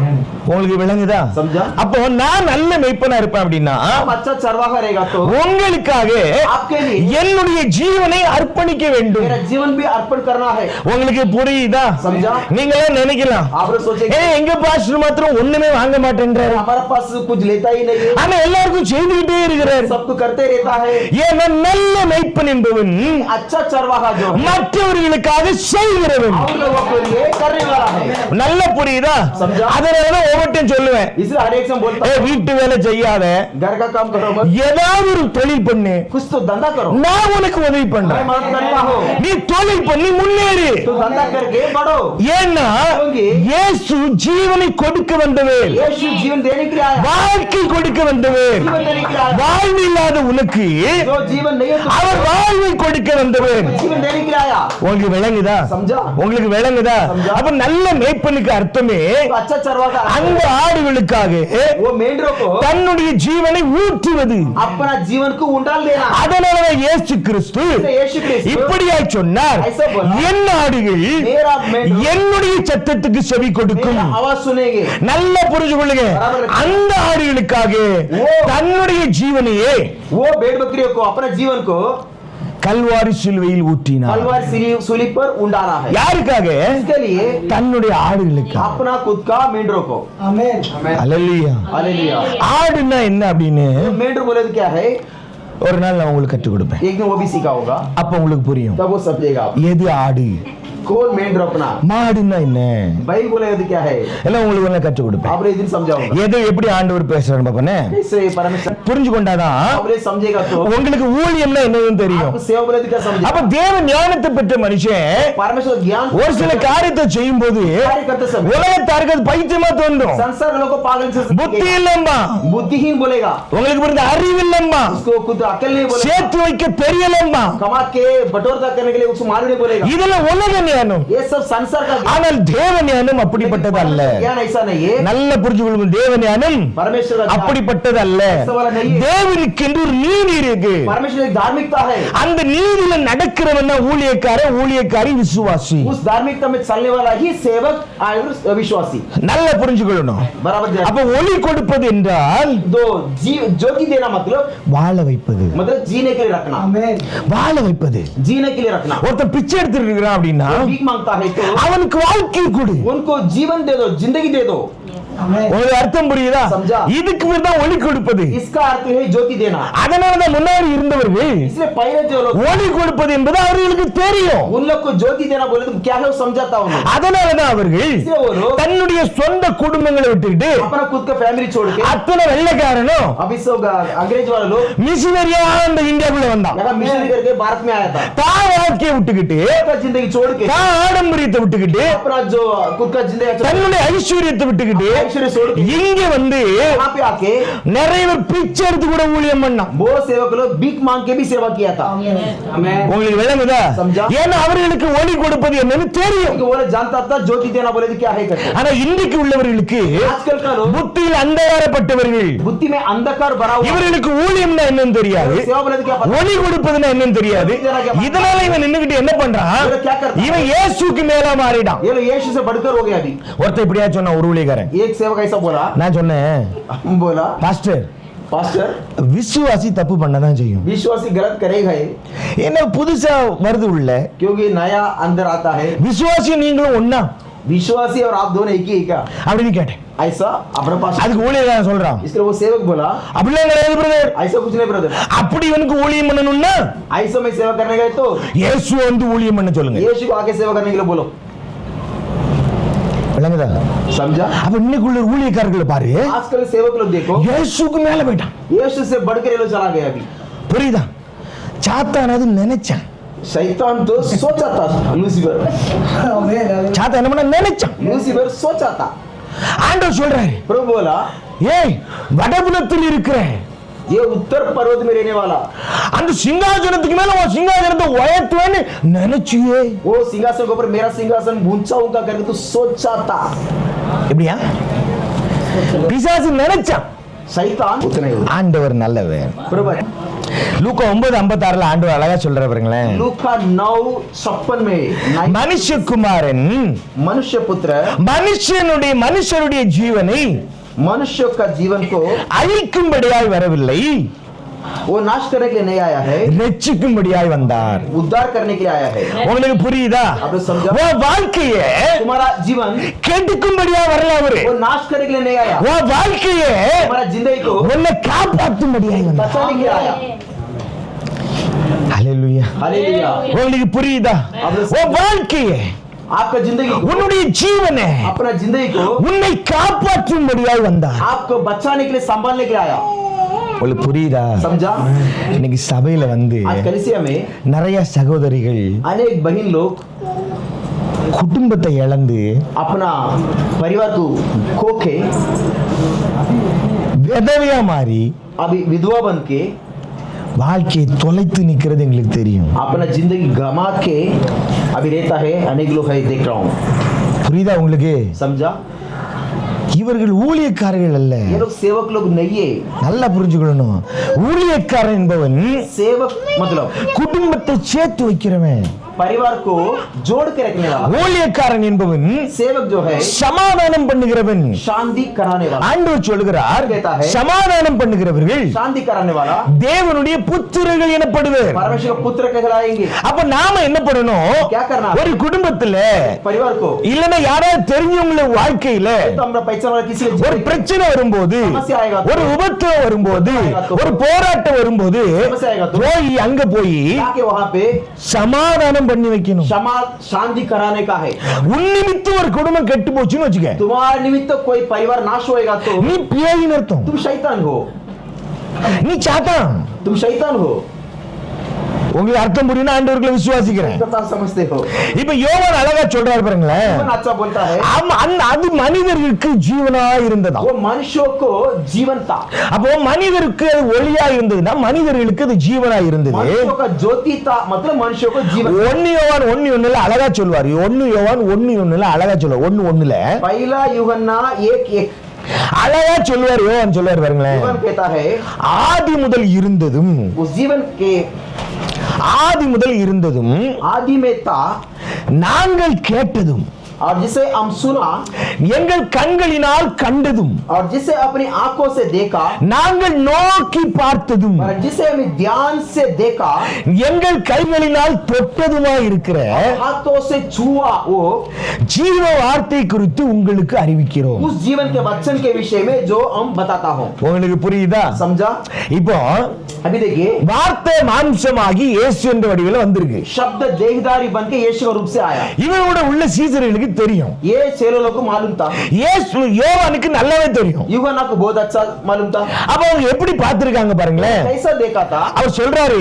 உங்களுக்கு விளங்குதா? समझा? அப்போ நான் நல்ல மேய்ப்பனா இருப்பேன் அப்படின்னா हम अच्छा चरवाहा रहेगा तो உங்களுக்காக आपके लिए என்னுடைய ஜீவனை அர்ப்பணிக்க வேண்டும். मेरा जीवन भी अर्पण करना है। உங்களுக்கு புரியுதா? समझा? நீங்க நினைக்கலாம், आप लोग सोचेंगे ஏய் எங்க பாஸ்டர் மாத்திரம் ஒண்ணுமே வாங்க மாட்டேன்றாரு, हमारा पास कुछ लेता ही नहीं है, ஆனா எல்லாருக்கும் செய்துகிட்டே இருக்கிறார். सबको करते रहता है। ஏன்னா நல்ல மேய்ப்பன் என்பவன் अच्छा चरवाहा जो है மற்றவர்களுக்காக செய்கிறவன். हम लोगों के लिए करने वाला है। நல்ல புரியுதா? समझा? அதனாலதான் ஒவ்வொருத்தையும் சொல்லுவேன், इसलिए हर एक से बोलता ஏய் हूं, வீட்டு வேலை செய்யாத, घर का काम करो मत, ஏதாவது ஒரு தொழில் பண்ணு, कुछ तो धंधा करो, நான் உனக்கு உதவி मैं பண்றேன். मदद करता हूँ, நீ தொழில் பண்ணி முன்னேறு. तो धंधा करके बढ़ो। ஏன்னா இயேசு ஜீவனை கொடுக்க வந்தவர், यीशु जीवन देने के लिए आया, வாழ்க்கை கொடுக்க வந்தவர். जीवन देने के लिए आया। வாழ்வு இல்லாத உனக்கு जो जीवन नहीं है तो அவர் வாழ்வை கொடுக்க வந்தவர். जीवन देने के लिए आया। உங்களுக்கு விளங்குதா? समझा? உங்களுக்கு விளங்குதா? समझा? அப்ப நல்ல மேய்ப்பனுக்கு அர்த்தமே तो अच्छा चरवाहा அந்த ஆடுகளுக்காக वो मेंढरों को தன்னுடைய ஜீவனை ஊற்றுவது. अपना जीवन को उंडाल देना। அதனாலதான் இயேசு கிறிஸ்து यीशु क्रिस्त இப்படியாய் சொன்னார், ऐसा बोला, என் ஆடுகள் मेरा मेंढर என்னுடைய சத்தத்துக்கு செவி கொடுக்கும். मेरा आवाज सुनेंगे. நல்லா புரிஞ்சு கொள்ளுங்க. அந்த ஆடுகளுக்காக தன்னுடைய ஜீவனையே वो भेड़ बकरियों को अपना जीवन को கல்வாரி சிலுவையில் ஊற்றினார். कलवारी सूली पर उंडाला है. யாருக்காக? इसके लिए தன்னுடைய ஆடுகளுக்காக. अपना खुद का मेंढरों को. आमेन. அல்லேலூயா. हालेलुया. ஆடுன்னா என்ன அப்படின்னு मेंढर बोले तो क्या है? ஒரு நாள் நான் உங்களுக்கு கற்றுக் கொடுப்பேன். एक दिन वो भी सीखा होगा. அப்ப உங்களுக்கு புரியும். तब वो समझेगा. எது ஆடு, कौन मेंढर अपना, மாடுன்னா என்ன बैल बोले तो क्या है? எல்லாம் உங்களுக்கு நான் கற்றுக் கொடுப்பேன். आपने एक दिन समझाऊंगा. எது எப்படி ஆண்டவர் பேசுறாரு பாப்பனே. कैसे परमेश्वर புரிஞ்சு கொண்டாதான் आपने समझेगा तो உங்களுக்கு ஊழியம்னா என்னன்னு தெரியும். आपको सेवा बोले तो क्या समझेगा? அப்ப தேவ ஞானத்தை பெற்ற மனுஷன் परमेश्वर ज्ञान ஒரு சில காரியத்தை செய்யும் போது कार्य करते समय உலகத்தாருக்கு அது பைத்தியமா தோன்றும். संसार लोगों को पागल से புத்தி இல்லம்பா, बुद्धिहीन बोलेगा. உங்களுக்கு புரிந்த அறிவு இல்லம்பா, उसको खुद अकल नहीं बोलेगा. சேர்த்து வைக்க தெரியலம்பா. कमा के बटोरता करने के लिए उसको मालूम नहीं बोलेगा. இதெல்லாம் உலக ஞானம். ये सब संसार का ज्ञान. ஆனால் தேவ ஞானம் அப்படிப்பட்டது அல்ல. ज्ञान ऐसा नहीं है. நல்ல புரிஞ்சு கொள்ளுங்க. தேவ ஞானம் परमेश्वर का ज्ञान அப்படிப்பட்டது அல்ல. ऐसा वाला नहीं है. தேவனுக்கு என்று ஒரு நீதி இருக்கு. परमेश्वर की धार्मिकता है. அந்த நீதியில நடக்கிறவன் ஊழியக்காரன், ஊழியக்காரி விசுவாசி. उस धार्मिकता में चलने वाला ही सेवक और विश्वासी. நல்லா புரிஞ்சுக்கொள்ளணும். बराबर ध्यान. அப்ப ஒளி கொடுப்பது என்றால் दो ज्योति देना मतलब வாழ வைப்பது. जीने के लिए रखना. வாழ வைப்பது. जीने के लिए रखना. ஒருத்தன் பிச்சை எடுத்துட்டு இருக்கிறான் அப்படின்னா भीख मांगता है तो அவனுக்கு வாழ்க்கை கொடு. उनको जीवन दे दो, जिंदगी दे दो. உங்களுக்கு அர்த்தம் புரியுதா? समझा? இதுக்கு பேர் தான் ஒளி கொடுப்பது. इसका अर्थ है ज्योति देना. அதனாலதான் முன்னாடி இருந்தவர்கள் इसलिए पहले जो लोग ஒளி கொடுப்பது என்பது அவர்களுக்கு தெரியும். उन लोग को ज्योति देना बोले तो क्या है वो समझाता हूं. அதனாலதான் அவர்கள் इसलिए वो लोग தன்னுடைய சொந்த குடும்பங்களை விட்டுட்டு अपना खुद का फैमिली छोड़ के அத்தனை வெள்ளைக்காரனும் अभी सब अंग्रेज वाले लोग மிஷினரியா அந்த இந்தியாவுக்குள்ள வந்தான். लगा मिशनरी करके भारत में आया था. தான் வாழ்க்கையை விட்டுக்கிட்டு, अपना जिंदगी छोड़ के தான் ஆடம்பரியத்தை விட்டுக்கிட்டு, अपना जो खुद का जिंदगी தன்னுடைய ஐஸ்வர்யத்தை விட்டுக்கிட்டு ऐश्वर्य छोड़ के இங்க வந்து यहाँ पे आके நிறைய பேர் பிச்சை எடுத்து கூட ஊழியம் பண்ணான். बहुत सेवक लोग भीख मांग के भी सेवा किया था. உங்களுக்கு விளங்குதா? समझा? ஏன்னா அவர்களுக்கு ஒளி கொடுப்பது என்னன்னு தெரியும். वो लोग जानता था ज्योति देना बोले तो क्या है करते. ஆனா இன்னைக்கு உள்ளவர்களுக்கு आजकल का लोग புத்தியில் அந்தகாரப்பட்டவர்கள், बुद्धि में अंधकार भरा हुआ. இவர்களுக்கு ஊழியம்னா என்னன்னு தெரியாது, सेवा बोले तो क्या पता. ஒளி கொடுப்பதுன்னா என்னன்னு தெரியாது. இதனால இவன் நின்னுகிட்டு என்ன பண்றான்? क्या करता. இவன் இயேசுக்கு மேல மாறிடான். ये लोग यीशु से बढ़कर हो गया. अभी ஒருத்தன் இப்படியா சொன்ன ஒரு ஊழியக்காரன். एक सेवक ऐसा बोला. நான் சொன்னேன், बोला பாஸ்டர் पास्टर விசுவாசி தப்பு பண்ணதான் செய்யும். विश्वासी गलत करेगा ही, என்ன புதுசா வருது உள்ள. क्योंकि नया अंदर आता है. விசுவாசி நீங்களும் ஒண்ணா विश्वासी और आप दोनों एक ही है क्या அப்படின்னு கேட்டேன். ऐसा अपना पास. அதுக்கு ஊழியக்காரன் சொல்றான், इसलिए वो सेवक बोला அப்படிலாம் கிடையாது பிரதர். ऐसा कुछ नहीं ब्रदर. அப்படி இவனுக்கு ஊழியம் பண்ணணும்னா ऐसा में सेवा करने गए तो இயேசு வந்து ஊழியம் பண்ண சொல்லுங்க. यीशु को आके सेवा करने के लिए बोलो. விளங்குதா? समझा? அப்ப இன்னைக்குள்ள ஊழியக்காரர்களை பாரு, आजकल सेवक लोग देखो இயேசுக்கு மேல போயிட்டான். यीशु से बढ़कर ये लोग चला गया. अभी புரியுதா? சாத்தான் அது நினைச்சான். शैतान तो सोचा था. लूसीफर சாத்தான் என்ன பண்ண நினைச்சான். लूसीफर सोचा था. ஆண்டவர் சொல்றாரு, प्रभु बोला ஏய் வடபுலத்தில் இருக்கிற ये उत्तर पर्वत में रहने वाला அந்த சிங்காசனத்துக்கு மேல உன் சிங்காசனத்தை உயர்த்துவேன்னு நினைச்சியே. वो सिंहासन के ऊपर मेरा सिंहासन ऊंचा ऊंचा करके तू सोचा था. எப்படியா? பிசாசு நினைச்சான். शैतान उतना ही. ஆண்டவர் நல்லவர். प्रभु லூக்கா 9:56 ஆண்டவர் அழகா சொல்ற பாருங்களேன். लूका 9:56 में மனுஷகுமாரன் मनुष्य पुत्र மனுஷருடைய ஜீவனை मनुष्य का जीवन को அழிக்கும்படியாய் வரவில்லை, वो नाश करने के लिए नहीं आया है, ரட்சிக்கும்படியாய் வந்தார். उद्धार करने के लिए आया है. உங்களுக்கு புரியுதா? आपने समझा? உன் வாழ்க்கையை तुम्हारा जीवन கெடுக்கும்படியா வரல அவரு. वो नाश करने के लिए नहीं आया. உன் வாழ்க்கையை तुम्हारा जिंदगी को உன்னை காப்பாற்றும்படியாய் வந்தார். बचाने के लिए आया. ஹல்லேலூயா. हालेलुया. உங்களுக்கு புரியுதா? உன் வாழ்க்கையை, आपका जिंदगी को, உன்னுடைய ஜீவனை अपना जिंदगी को உன்னை காப்பாற்றும்படியாய் வந்தார். आपको बचाने के लिए संभालने के लिए आया. உங்களுக்கு புரியுதா? समझा? இன்னைக்கு சபையில வந்து आज कलीसिया में நிறைய சகோதரிகள் अनेक बहन लोग குடும்பத்தை இழந்து अपना परिवार को खो के விதவையா மாறி अभी विधवा बन के வாழ்க்கையை தொலைத்து நிக்கிறது எங்களுக்கு தெரியும். अपना जिंदगी गमा के अभी रहता है. अनेक लोग है, देख रहा हूँ. புரியுதா உங்களுக்கு? समझा? இவர்கள் ஊழியக்காரர்கள் அல்ல. ये लोग सेवक लोग नहीं है. நல்லா புரிஞ்சுக்கணும். ஊழியக்காரன் என்பவன் सेवक मतलब குடும்பத்தை சேர்த்து வைக்கிறவன். परिवार को जोड़ के रखने वाला, ஊழியக்காரன் என்பவன் सेवक जो है சமாதானம் பண்ணுகிறவன். शांति कराने वाला, ஆண்டவர் சொல்கிறார், சமாதானம் பண்ணுகிறவர்கள் शांति कराने वाला தேவனுடைய புத்திரர்கள் எனப்படுவர். परमेश्वर का पुत्र कहलाएंगे. அப்ப நாம என்ன பண்ணணும்? क्या करना है? ஒரு குடும்பத்துல परिवार को இல்லனா யாராவது தெரிஞ்சவங்கள வாழ்க்கையில तो हमरा पहचान वाला किसी ஒரு பிரச்சனை வரும்போது, ஒரு உபத்திரவம் வரும்போது, ஒரு போராட்டம் வரும்போது போய் அங்க போய் जाके वहां पे சமாதானம் பண்ணி வைக்கணும். शांति कराने का है. உன் நிமித்தம் ஒரு குடும்பம் கெட்டு போச்சுன்னு வச்சுக்க, तुम्हारे निमित्त कोई परिवार नाश होएगा तो நீ பேயின்னு அர்த்தம். तुम शैतान हो, நீ சாத்தான். तुम शैतान हो. உங்களுக்கு அர்த்தம் புரியும்னா ஆண்டவர்களை விசுவாசிக்கிறேன். कथा समझते हो. இப்ப யோவான் அழகா சொல்றாரு பாருங்களேன். यूहन्ना अच्छा बोलता है, அது மனிதர்களுக்கு ஜீவனா இருந்ததா. वो मनुष्यों को जीवन था. அப்போ மனிதருக்கு அது ஒளியா இருந்ததுன்னா மனிதர்களுக்கு அது ஜீவனா இருந்தது. मनुष्यों का ज्योति था, मतलब मनुष्यों को जीवन. 1 யோவான் 1:1 அழகா சொல்வாரு. 1 யோவான் 1:1 அழகா சொல்லுவார். 1:1 पहला यूहन्ना 1:1 அழகா சொல்வார். யோவான் சொல்வார் பாருங்களேன், यूहन्ना कहता है ஆதி முதல் இருந்ததும், उस जीवन के ஆதி முதல் இருந்ததும், आदि में था நாங்கள் கேட்டதும், और जिसे हम सुना எங்கள் கண்களினால் கண்டதும், और जिसे अपनी आंखों से देखा நாங்கள் நோக்கி பார்த்ததும், और जिसे हमें ध्यान से देखा எங்கள் கைகளினால் தொட்டதுமாய் இருக்கிற हाथों से छुआ वो ஜீவ வார்த்தை குறித்து உங்களுக்கு அறிவிக்கிறோம். उस जीवन के वचन के विषय में जो हम बताता हूँ. உங்களுக்கு புரியுதா? समझा? இப்போ अभी देखिए, வார்த்தை மாம்சமாகி இயேசு என்ற வடிவில வந்திருக்கு. शब्द देहधारी बन के यीशु के रूप से आया. இவனோட உள்ள சீசர்களுக்கு தெரியும். ये चेलों को मालूम था, இயேசு யோவானுக்கு நல்லாவே தெரியும். यूहन्ना को बहुत अच्छा मालूम था. அப்ப அவங்க எப்படி பார்த்திருக்காங்க பாருங்களேன். कैसा देखा था? அவர் சொல்றாரு,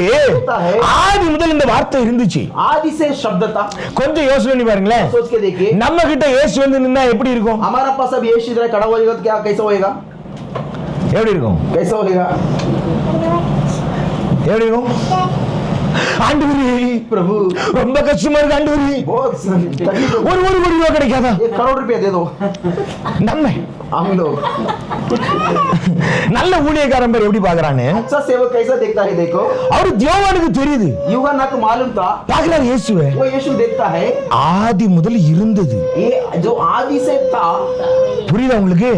ஆதி முதல் இந்த வார்த்தை இருந்துச்சு. आदि से शब्द था. கொஞ்சம் யோசனை பண்ணி பாருங்களேன். सोच के देखिए, நம்ம கிட்ட இயேசு வந்து நின்னா எப்படி இருக்கும்? हमारा पास अब यीशु इधर खड़ा होएगा तो क्या कैसा होएगा? எப்படி இருக்கும்? कैसा होएगा? எப்படி இருக்கும்? ஆண்டவரே, प्रभु ரொம்ப கஷ்டமா இருக்கு ஆண்டவரே. बहुत तकलीफ हो. ஒரு கோடி ரூபாய் கிடைக்காதா? 1 करोड़ रुपया दे दो. நம்ம हम लोग நல்ல ஊழியக்காரன் பேர் எப்படி பாக்குறானே, अच्छा सेवक कैसा देखता है देखो. அவரு யோவானுக்கு தெரியுது. यूहन्ना को मालूम था, பாக்குறாரு இயேசுவை. वो यीशु देखता है ஆதி முதல் இருந்தது. ये जो आदि से था. புரியுதா உங்களுக்கு?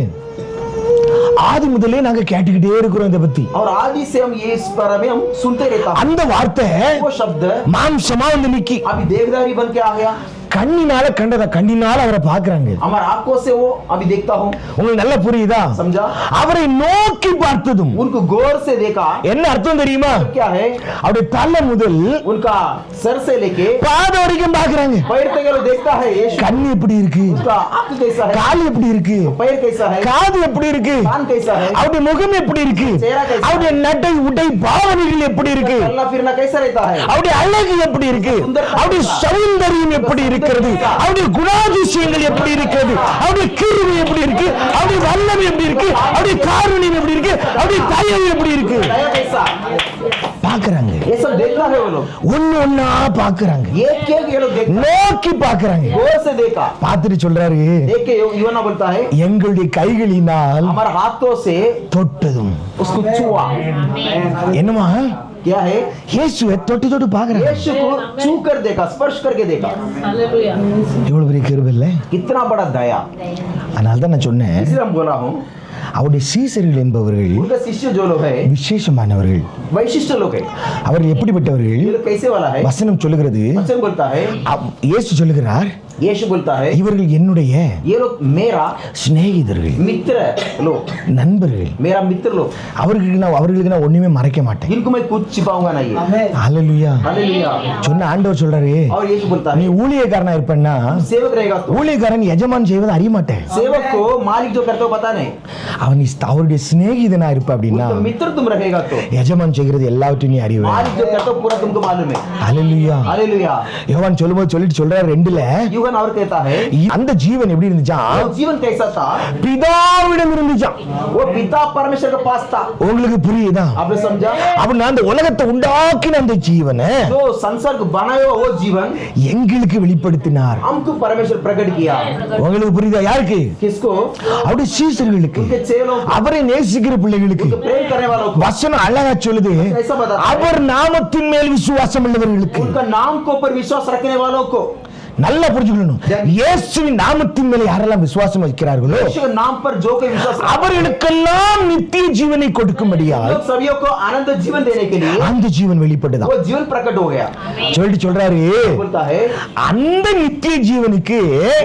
ஆதி முதலே நாங்க கேட்டுக்கிட்டே இருக்கிறோம் இத பத்தி. और आदि से हम ये इस बारे में हम सुनते रहता है. அந்த வார்த்தை वो शब्द மாம்சமா வந்து நிக்கி. अभी देवदारी बन के आ गया. கண்ணினால கண்டத கண்ணினால அவரை பாக்குறாங்க. हमारे आंखों से वो अभी देखता हूँ. உங்களுக்கு நல்லா புரியுதா? समझा? அவரை நோக்கி பார்த்ததும் उनको गौर से देखा. என்ன அர்த்தம் தெரியுமா? क्या है? அவருடைய தலை முதல் उनका सर से लेके பாத வரைக்கும் பாக்குறாங்க. पैर तक वो देखता है यीशु. கண் எப்படி இருக்கு? उसका आंख कैसा है? கால் எப்படி இருக்கு? पैर कैसा है? காது எப்படி இருக்கு? कान कैसा है? அவருடைய முகம் எப்படி இருக்கு? அவருடைய நடை உடை பாவனைகள் எப்படி இருக்கு? चलना फिरना कैसा रहता है? அவருடைய அழகு எப்படி இருக்கு? அவருடைய சௌந்தரியம் எப்படி இருக்கிறது? அவருடைய குணாதிசயங்கள் எப்படி இருக்கிறது? அவருடைய கிருபை எப்படி இருக்கு? அவருடைய வல்லமை எப்படி இருக்கு? அவருடைய காருண்யம் எப்படி இருக்கு? அவருடைய தயவு எப்படி இருக்கு? दया कैसा? பாக்குறாங்க. ये सब देखता है वो लोग. ஒண்ணு ஒண்ணா பாக்குறாங்க. एक ये लोग देखता நோக்கி பாக்குறாங்க. गौर से देखा. பார்த்துட்டு சொல்றாரு, देख के यूहन्ना बोलता है எங்களுடைய கைகளினால் हमारे हाथों से தொட்டதும். उसको छुआ. என்னமா? क्या है? இயேசுவை தொட்டு தொட்டு பாக்குறாங்க. यीशु को छू कर देखा, स्पर्श करके देखा. இவ்வளவு பெரிய கிருபை இல்ல? कितना बड़ा दया. அதனால தான் நான் சொன்னேன், इसलिए हम बोला हूँ, அவருடைய சீசர்கள் என்பவர்கள் उनका शिष्य जो लोग है விசேஷமானவர்கள். वैशिष्ट लोग है. அவர்கள் எப்படிப்பட்டவர்கள்? ये लोग कैसे वाला है? வசனம் சொல்லுகிறது, वचन बोलता है, இயேசு சொல்லுகிறார், यीशु बोलता है, இவர்கள் என்னுடைய ये लोग मेरा சிநேகிதர்கள், मित्र लोग, நண்பர்கள். मेरा मित्र लोग. அவர்களுக்கு நான் ஒண்ணுமே மறைக்க மாட்டேன். इनको मैं कुछ छिपाऊंगा नहीं. ஹalleluya. हालेलुया. சொன்ன ஆண்டவர் சொல்றாரு, और यीशु बोलता நீ है, ஊழியக்காரனா இருப்பேன்னா सेवक रहेगा तो ஊழியக்காரன் எஜமான் செய்வதை அறிய மாட்டேன். सेवक को मालिक जो करते हो पता नहीं. அவன் அவருடைய சிநேகிதனா இருப்ப அப்படின்னா उनका मित्र तुम रहेगा तो எஜமான் செய்கிறது எல்லாவற்றையும் நீ அறிவே. मालिक जो करते हो पूरा तुमको मालूम है. ஹalleluya. हालेलुया. யோவான் சொல்லும்போது சொல்லிட்டு சொல்றாரு 2ல, यूहन्ना और कहता है, அந்த ஜீவன் எப்படி இருந்துச்சா? वो जीवन कैसा था? பிதாவிடம் இருந்துச்சா. वो पिता परमेश्वर के पास था. உங்களுக்கு புரியுதா? आपने समझा? அப்படின்னா அந்த உலகத்தை உண்டாக்கின அந்த ஜீவனை जो संसार को बनाया वो जीवन எங்களுக்கு வெளிப்படுத்தினார். हमको परमेश्वर प्रकट किया. உங்களுக்கு புரியுதா? யாருக்கு? किसको? அவருடைய சீசர்களுக்கு. उनके 6 लोग அவரை நேசிக்கிற பிள்ளைகளுக்கு उनको प्रेम करने वालों को வசனம் அழகா சொல்லுது, ऐसा बताता है அவர் நாமத்தின் மேல் விசுவாசம் உள்ளவர்களுக்கு. उनका नाम को ऊपर विश्वास रखने वालों को நல்லா புரிஞ்சுக்கணும், இயேசுவின் நாமத்தின் மேல் யாரெல்லாம் விசுவாசம் வைக்கிறார்களோ यीशु के नाम पर जो कोई विश्वास அவர்களுக்கெல்லாம் நித்திய ஜீவனை கொடுக்கும்படியால் लोग सभी को आनंद जीवन देने के लिए அந்த ஜீவன் வெளிப்பட்டதா वो जीवन प्रकट हो गया। சொல்லிட்டு சொல்றாரு, बोलता है அந்த நித்திய ஜீவனுக்கு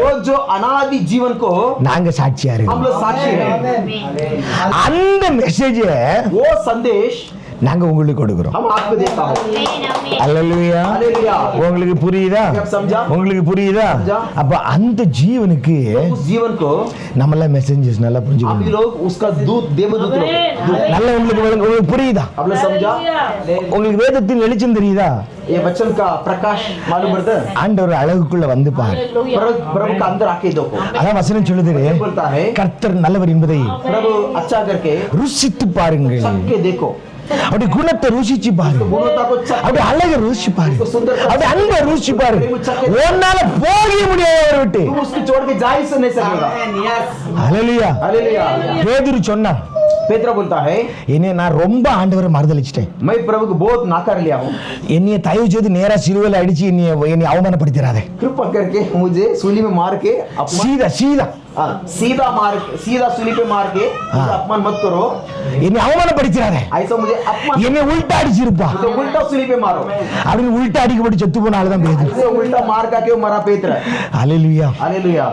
वो जो अनादि जीवन को நாங்க சாட்சியா हम இருக்கோம். लोग साक्षी हैं। அந்த மெசேஜ वो संदेश நாங்க உங்களுக்கு கொடுக்கிறோம். हम आपको देता हूँ। அல்லேலூயா. हालेलुया। உங்களுக்கு புரியுதா? आप समझा? உங்களுக்கு புரியுதா? समझा? அப்ப அந்த ஜீவனுக்கு उस जीवन को நம்மள மெசேஞ்சர்ஸ் நல்லா आप புரிஞ்சுக்கணும். लोग उसका दूत देवदूत लोग நல்லா உங்களுக்கு புரியுதா? आप लोग समझा? உங்களுக்கு வேதத்தின் வெளிச்சம் தெரியுதா? ये वचन का प्रकाश मालूम पड़ता है। ஆண்டவர் அழகுக்குள்ள வந்து பாரு. प्रभु का अंदर आके देखो। அதான் வசனம் சொல்லுது, बोलता है கர்த்தர் நல்லவர் என்பதை प्रभु अच्छा करके ருசித்து பாருங்கள். चख के देखो। அப்படி குணத்தை ருசிச்சு பாருங்க, गुणवत्ता को चख அப்படி அழகை ருசிச்சு பாருங்க, सुंदरता அப்படி அன்பை ருசிச்சு பாருங்க. உன்னால போக முடியாது அவரை விட்டு. तू उसको छोड़ के जा ही नहीं सकेगा। அல்லேலூயா. हालेलुया। பேதுரு சொன்னா, पेत्र बोलता है என்னைய நான் ரொம்ப ஆண்டவரை மறுதலிச்சிட்டேன், मैं प्रभु को बहुत नाकार लिया हूँ, என்னைய தயவு செய்து நேரா சிலுவையில அடிச்சு என்னை அவமானப்படுத்திடாதே. कृपा करके मुझे सूली में मार के சீதா சீதா सीधा सूली पे मार के मुझे अपमान मत करो, என்னை அவமானப்படுத்திடாதே, ऐसा मुझे अपमान என்னை உள்டா அடிச்சிருப்பா तो उल्टा सूली पे मारो। அப்படின்னு உள்டா அடிக்கப்பட்டு செத்து போன ஆளுதான் பேதுரு. ऐसे उल्टा मार का क्यों मरा पेत्र? அல்லேலூயா. हालेलुया।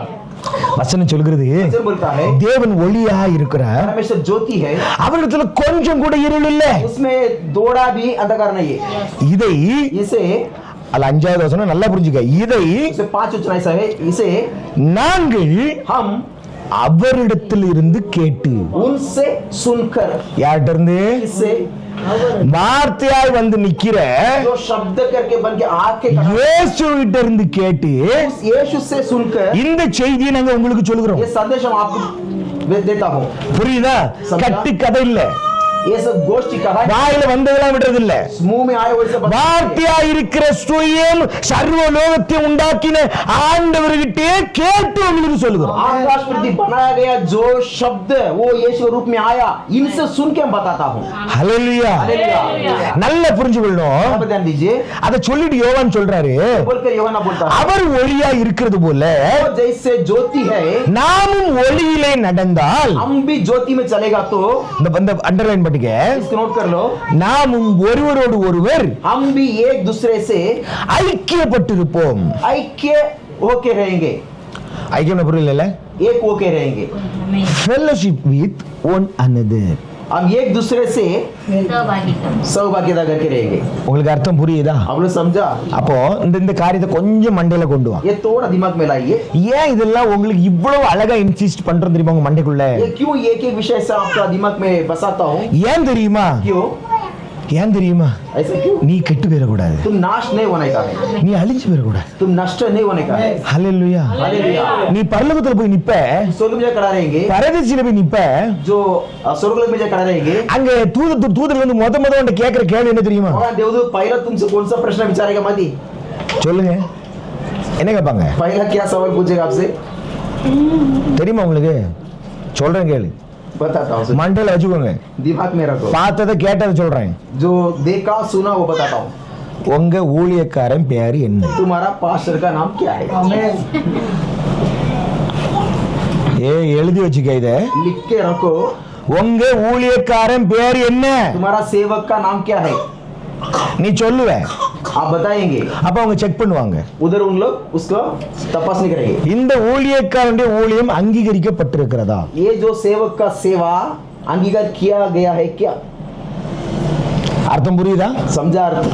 வசனம் சொல்கிறது, वचन बोलता है தேவன் ஒளியா இருக்கிறார், परमेश्वर ज्योति है, அவரிடத்துல கொஞ்சம் கூட இருள் இல்ல. उसमें थोड़ा भी अंधकार नहीं है। இதை इसे அல்ல 5வது வசனம் நல்லா புரிஞ்சுக்க, இதை 5 वचन ऐसा है, इसे நாங்கள் हम அவரிடத்தில் இருந்து கேட்டு, उनसे सुनकर, யார்கிட்ட இருந்து? इससे வார்த்தையாய் வந்து நிக்கிற जो शब्द करके बन के आके இயேசுவிட்ட இருந்து கேட்டு उस यीशु से सुनकर இந்த செய்தியை நாங்க உங்களுக்கு சொல்லுகிறோம். ये संदेश हम आपको देता हूँ। புரியுதா? கட்டு கதை இல்ல, ये सब गोष्ठी कहा है, வாயில வந்ததெல்லாம் விடுறது இல்ல. मुंह में आए वैसे बता- வார்த்தையாய் இருக்கிற சுயம் சர்வ லோகத்தை உண்டாக்கின ஆண்டவர்கிட்டே கேட்டு உங்களுக்கு சொல்லுகிறோம். आकाश पृथ्वी बनाया गया जो शब्द वो यीशु के रूप में आया, इनसे सुन के मैं बताता हूँ। ஹல்லேலூயா. हालेलुया। நல்ல புரிஞ்சுக்கணும். यहाँ पर ध्यान दीजिए, அதை சொல்லிட்டு யோவான் சொல்றாரு, बोलकर யோவான் बोलता है அவர் ஒளியா இருக்கிறது போல वो जैसे ज्योति है, நாமும் ஒளியிலே நடந்தால், हम भी ज्योति में चलेगा तो இந்த அண்டர்லைன் பண்ணிக்க, इसको नोट कर लो, நாமும் ஒருவரோடு ஒருவர் हम भी एक दूसरे से ஐக்கியப்பட்டிருப்போம். ऐक्य होके रहेंगे, ஐக்கியம் புரியல? एक होके रहेंगे, fellowship with one another. हम एक दूसरे से सौभाग्यता करके रहेंगे। உங்களுக்கு அர்த்தம் புரியுதா? आप लोग समझा? அப்போ இந்த காரியத்தை கொஞ்சம் மண்டையில கொண்டு வா. ये थोड़ा दिमाग में लाइए। ஏன் இதெல்லாம் உங்களுக்கு இவ்வளவு அழகா இன்சிஸ்ட் பண்றோம் தெரியுமா உங்க மண்டைக்குள்ள? ये क्यों एक एक विषय से आपका दिमाग में बसाता हूँ? ஏன் தெரியுமா? क्यों ஏன் தெரியுமா? ऐसे क्यों? நீ கெட்டு போயிடக்கூடாது, तुम नाश नहीं होने का है, நீ அழிஞ்சு போயிடக்கூடாது. तुम नष्ट नहीं होने का है। ஹல்லேலூயா. हालेलुया। நீ பரலோகத்துல போய் நிப்ப, स्वर्ग में खड़ा रहेंगे, பரதேசில போய் நிப்ப, जो स्वर्ग में खड़ा रहेंगे, அங்க தூதர் வந்து முத உன்கிட்ட கேக்குற கேள்வி என்ன தெரியுமா? वहाँ देवदूत पहला तुमसे कौन सा प्रश्न विचारेगा? मती சொல்லுங்க, என்ன கேட்பாங்க? पहला क्या सवाल पूछेगा आपसे? தெரியுமா உங்களுக்கு? சொல்றேன் கேளு, बताता हूँ, மண்டையில வச்சுக்கோங்க. दिमाग में रखो, பார்த்ததை கேட்டதை சொல்றேன். जो देखा सुना वो बताता हूँ। உங்க ஊழியக்காரன் பேரு என்ன? तुम्हारा पास्टर का नाम क्या है? எழுதி வச்சுக்க, இத लिख के रखो, உங்க ஊழியக்காரன் பேரு என்ன? तुम्हारा सेवक का नाम क्या है? நீ சொல்லுவ, आप बताएंगे, அப்ப அவங்க செக் பண்ணுவாங்க. उधर उन लोग उसको तपासनी करेंगे, இந்த ஊழியக்காரனுடைய ஊழியம் அங்கீகரிக்கப்பட்டிருக்கிறதா? ये जो सेवक का सेवा अंगीकार किया गया है क्या? அர்த்தம் புரியுதா? समझा अर्थ?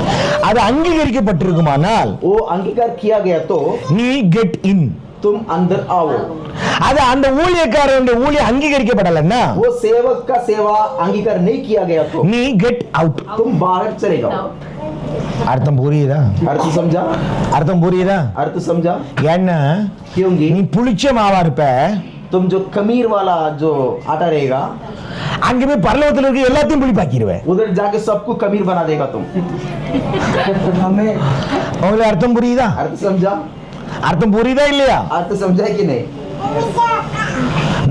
அது அங்கீகரிக்கப்பட்டிருக்குமானால் वो अंगीकार किया गया तो நீ கெட் இன். तुम अंदर आओ। அது அந்த ஊழியக்காரனுடைய ஊழியம் அங்கீகரிக்கப்படலன்னா वो सेवक का सेवा अंगीकार नहीं किया गया तो நீ கெட் அவுட். तुम बाहर चले जाओ। அர்த்தம் புரியுதா? अर्थ समझा? அர்த்தம் புரியுதா? अर्थ समझा? ஏன்னா क्योंकि நீ புளிச்ச மாவா இருப்ப, तुम जो खमीर वाला जो आटा रहेगा, அங்க போய் பரலோகத்துல இருக்க எல்லாத்தையும் புளிப்பாக்கிடுவேன். उधर जाके सबको खमीर बना देगा तुम। உங்களுக்கு அர்த்தம் புரியுதா? अर्थ समझा? அர்த்தம் புரியுதா இல்லையா? अर्थ समझा कि नहीं?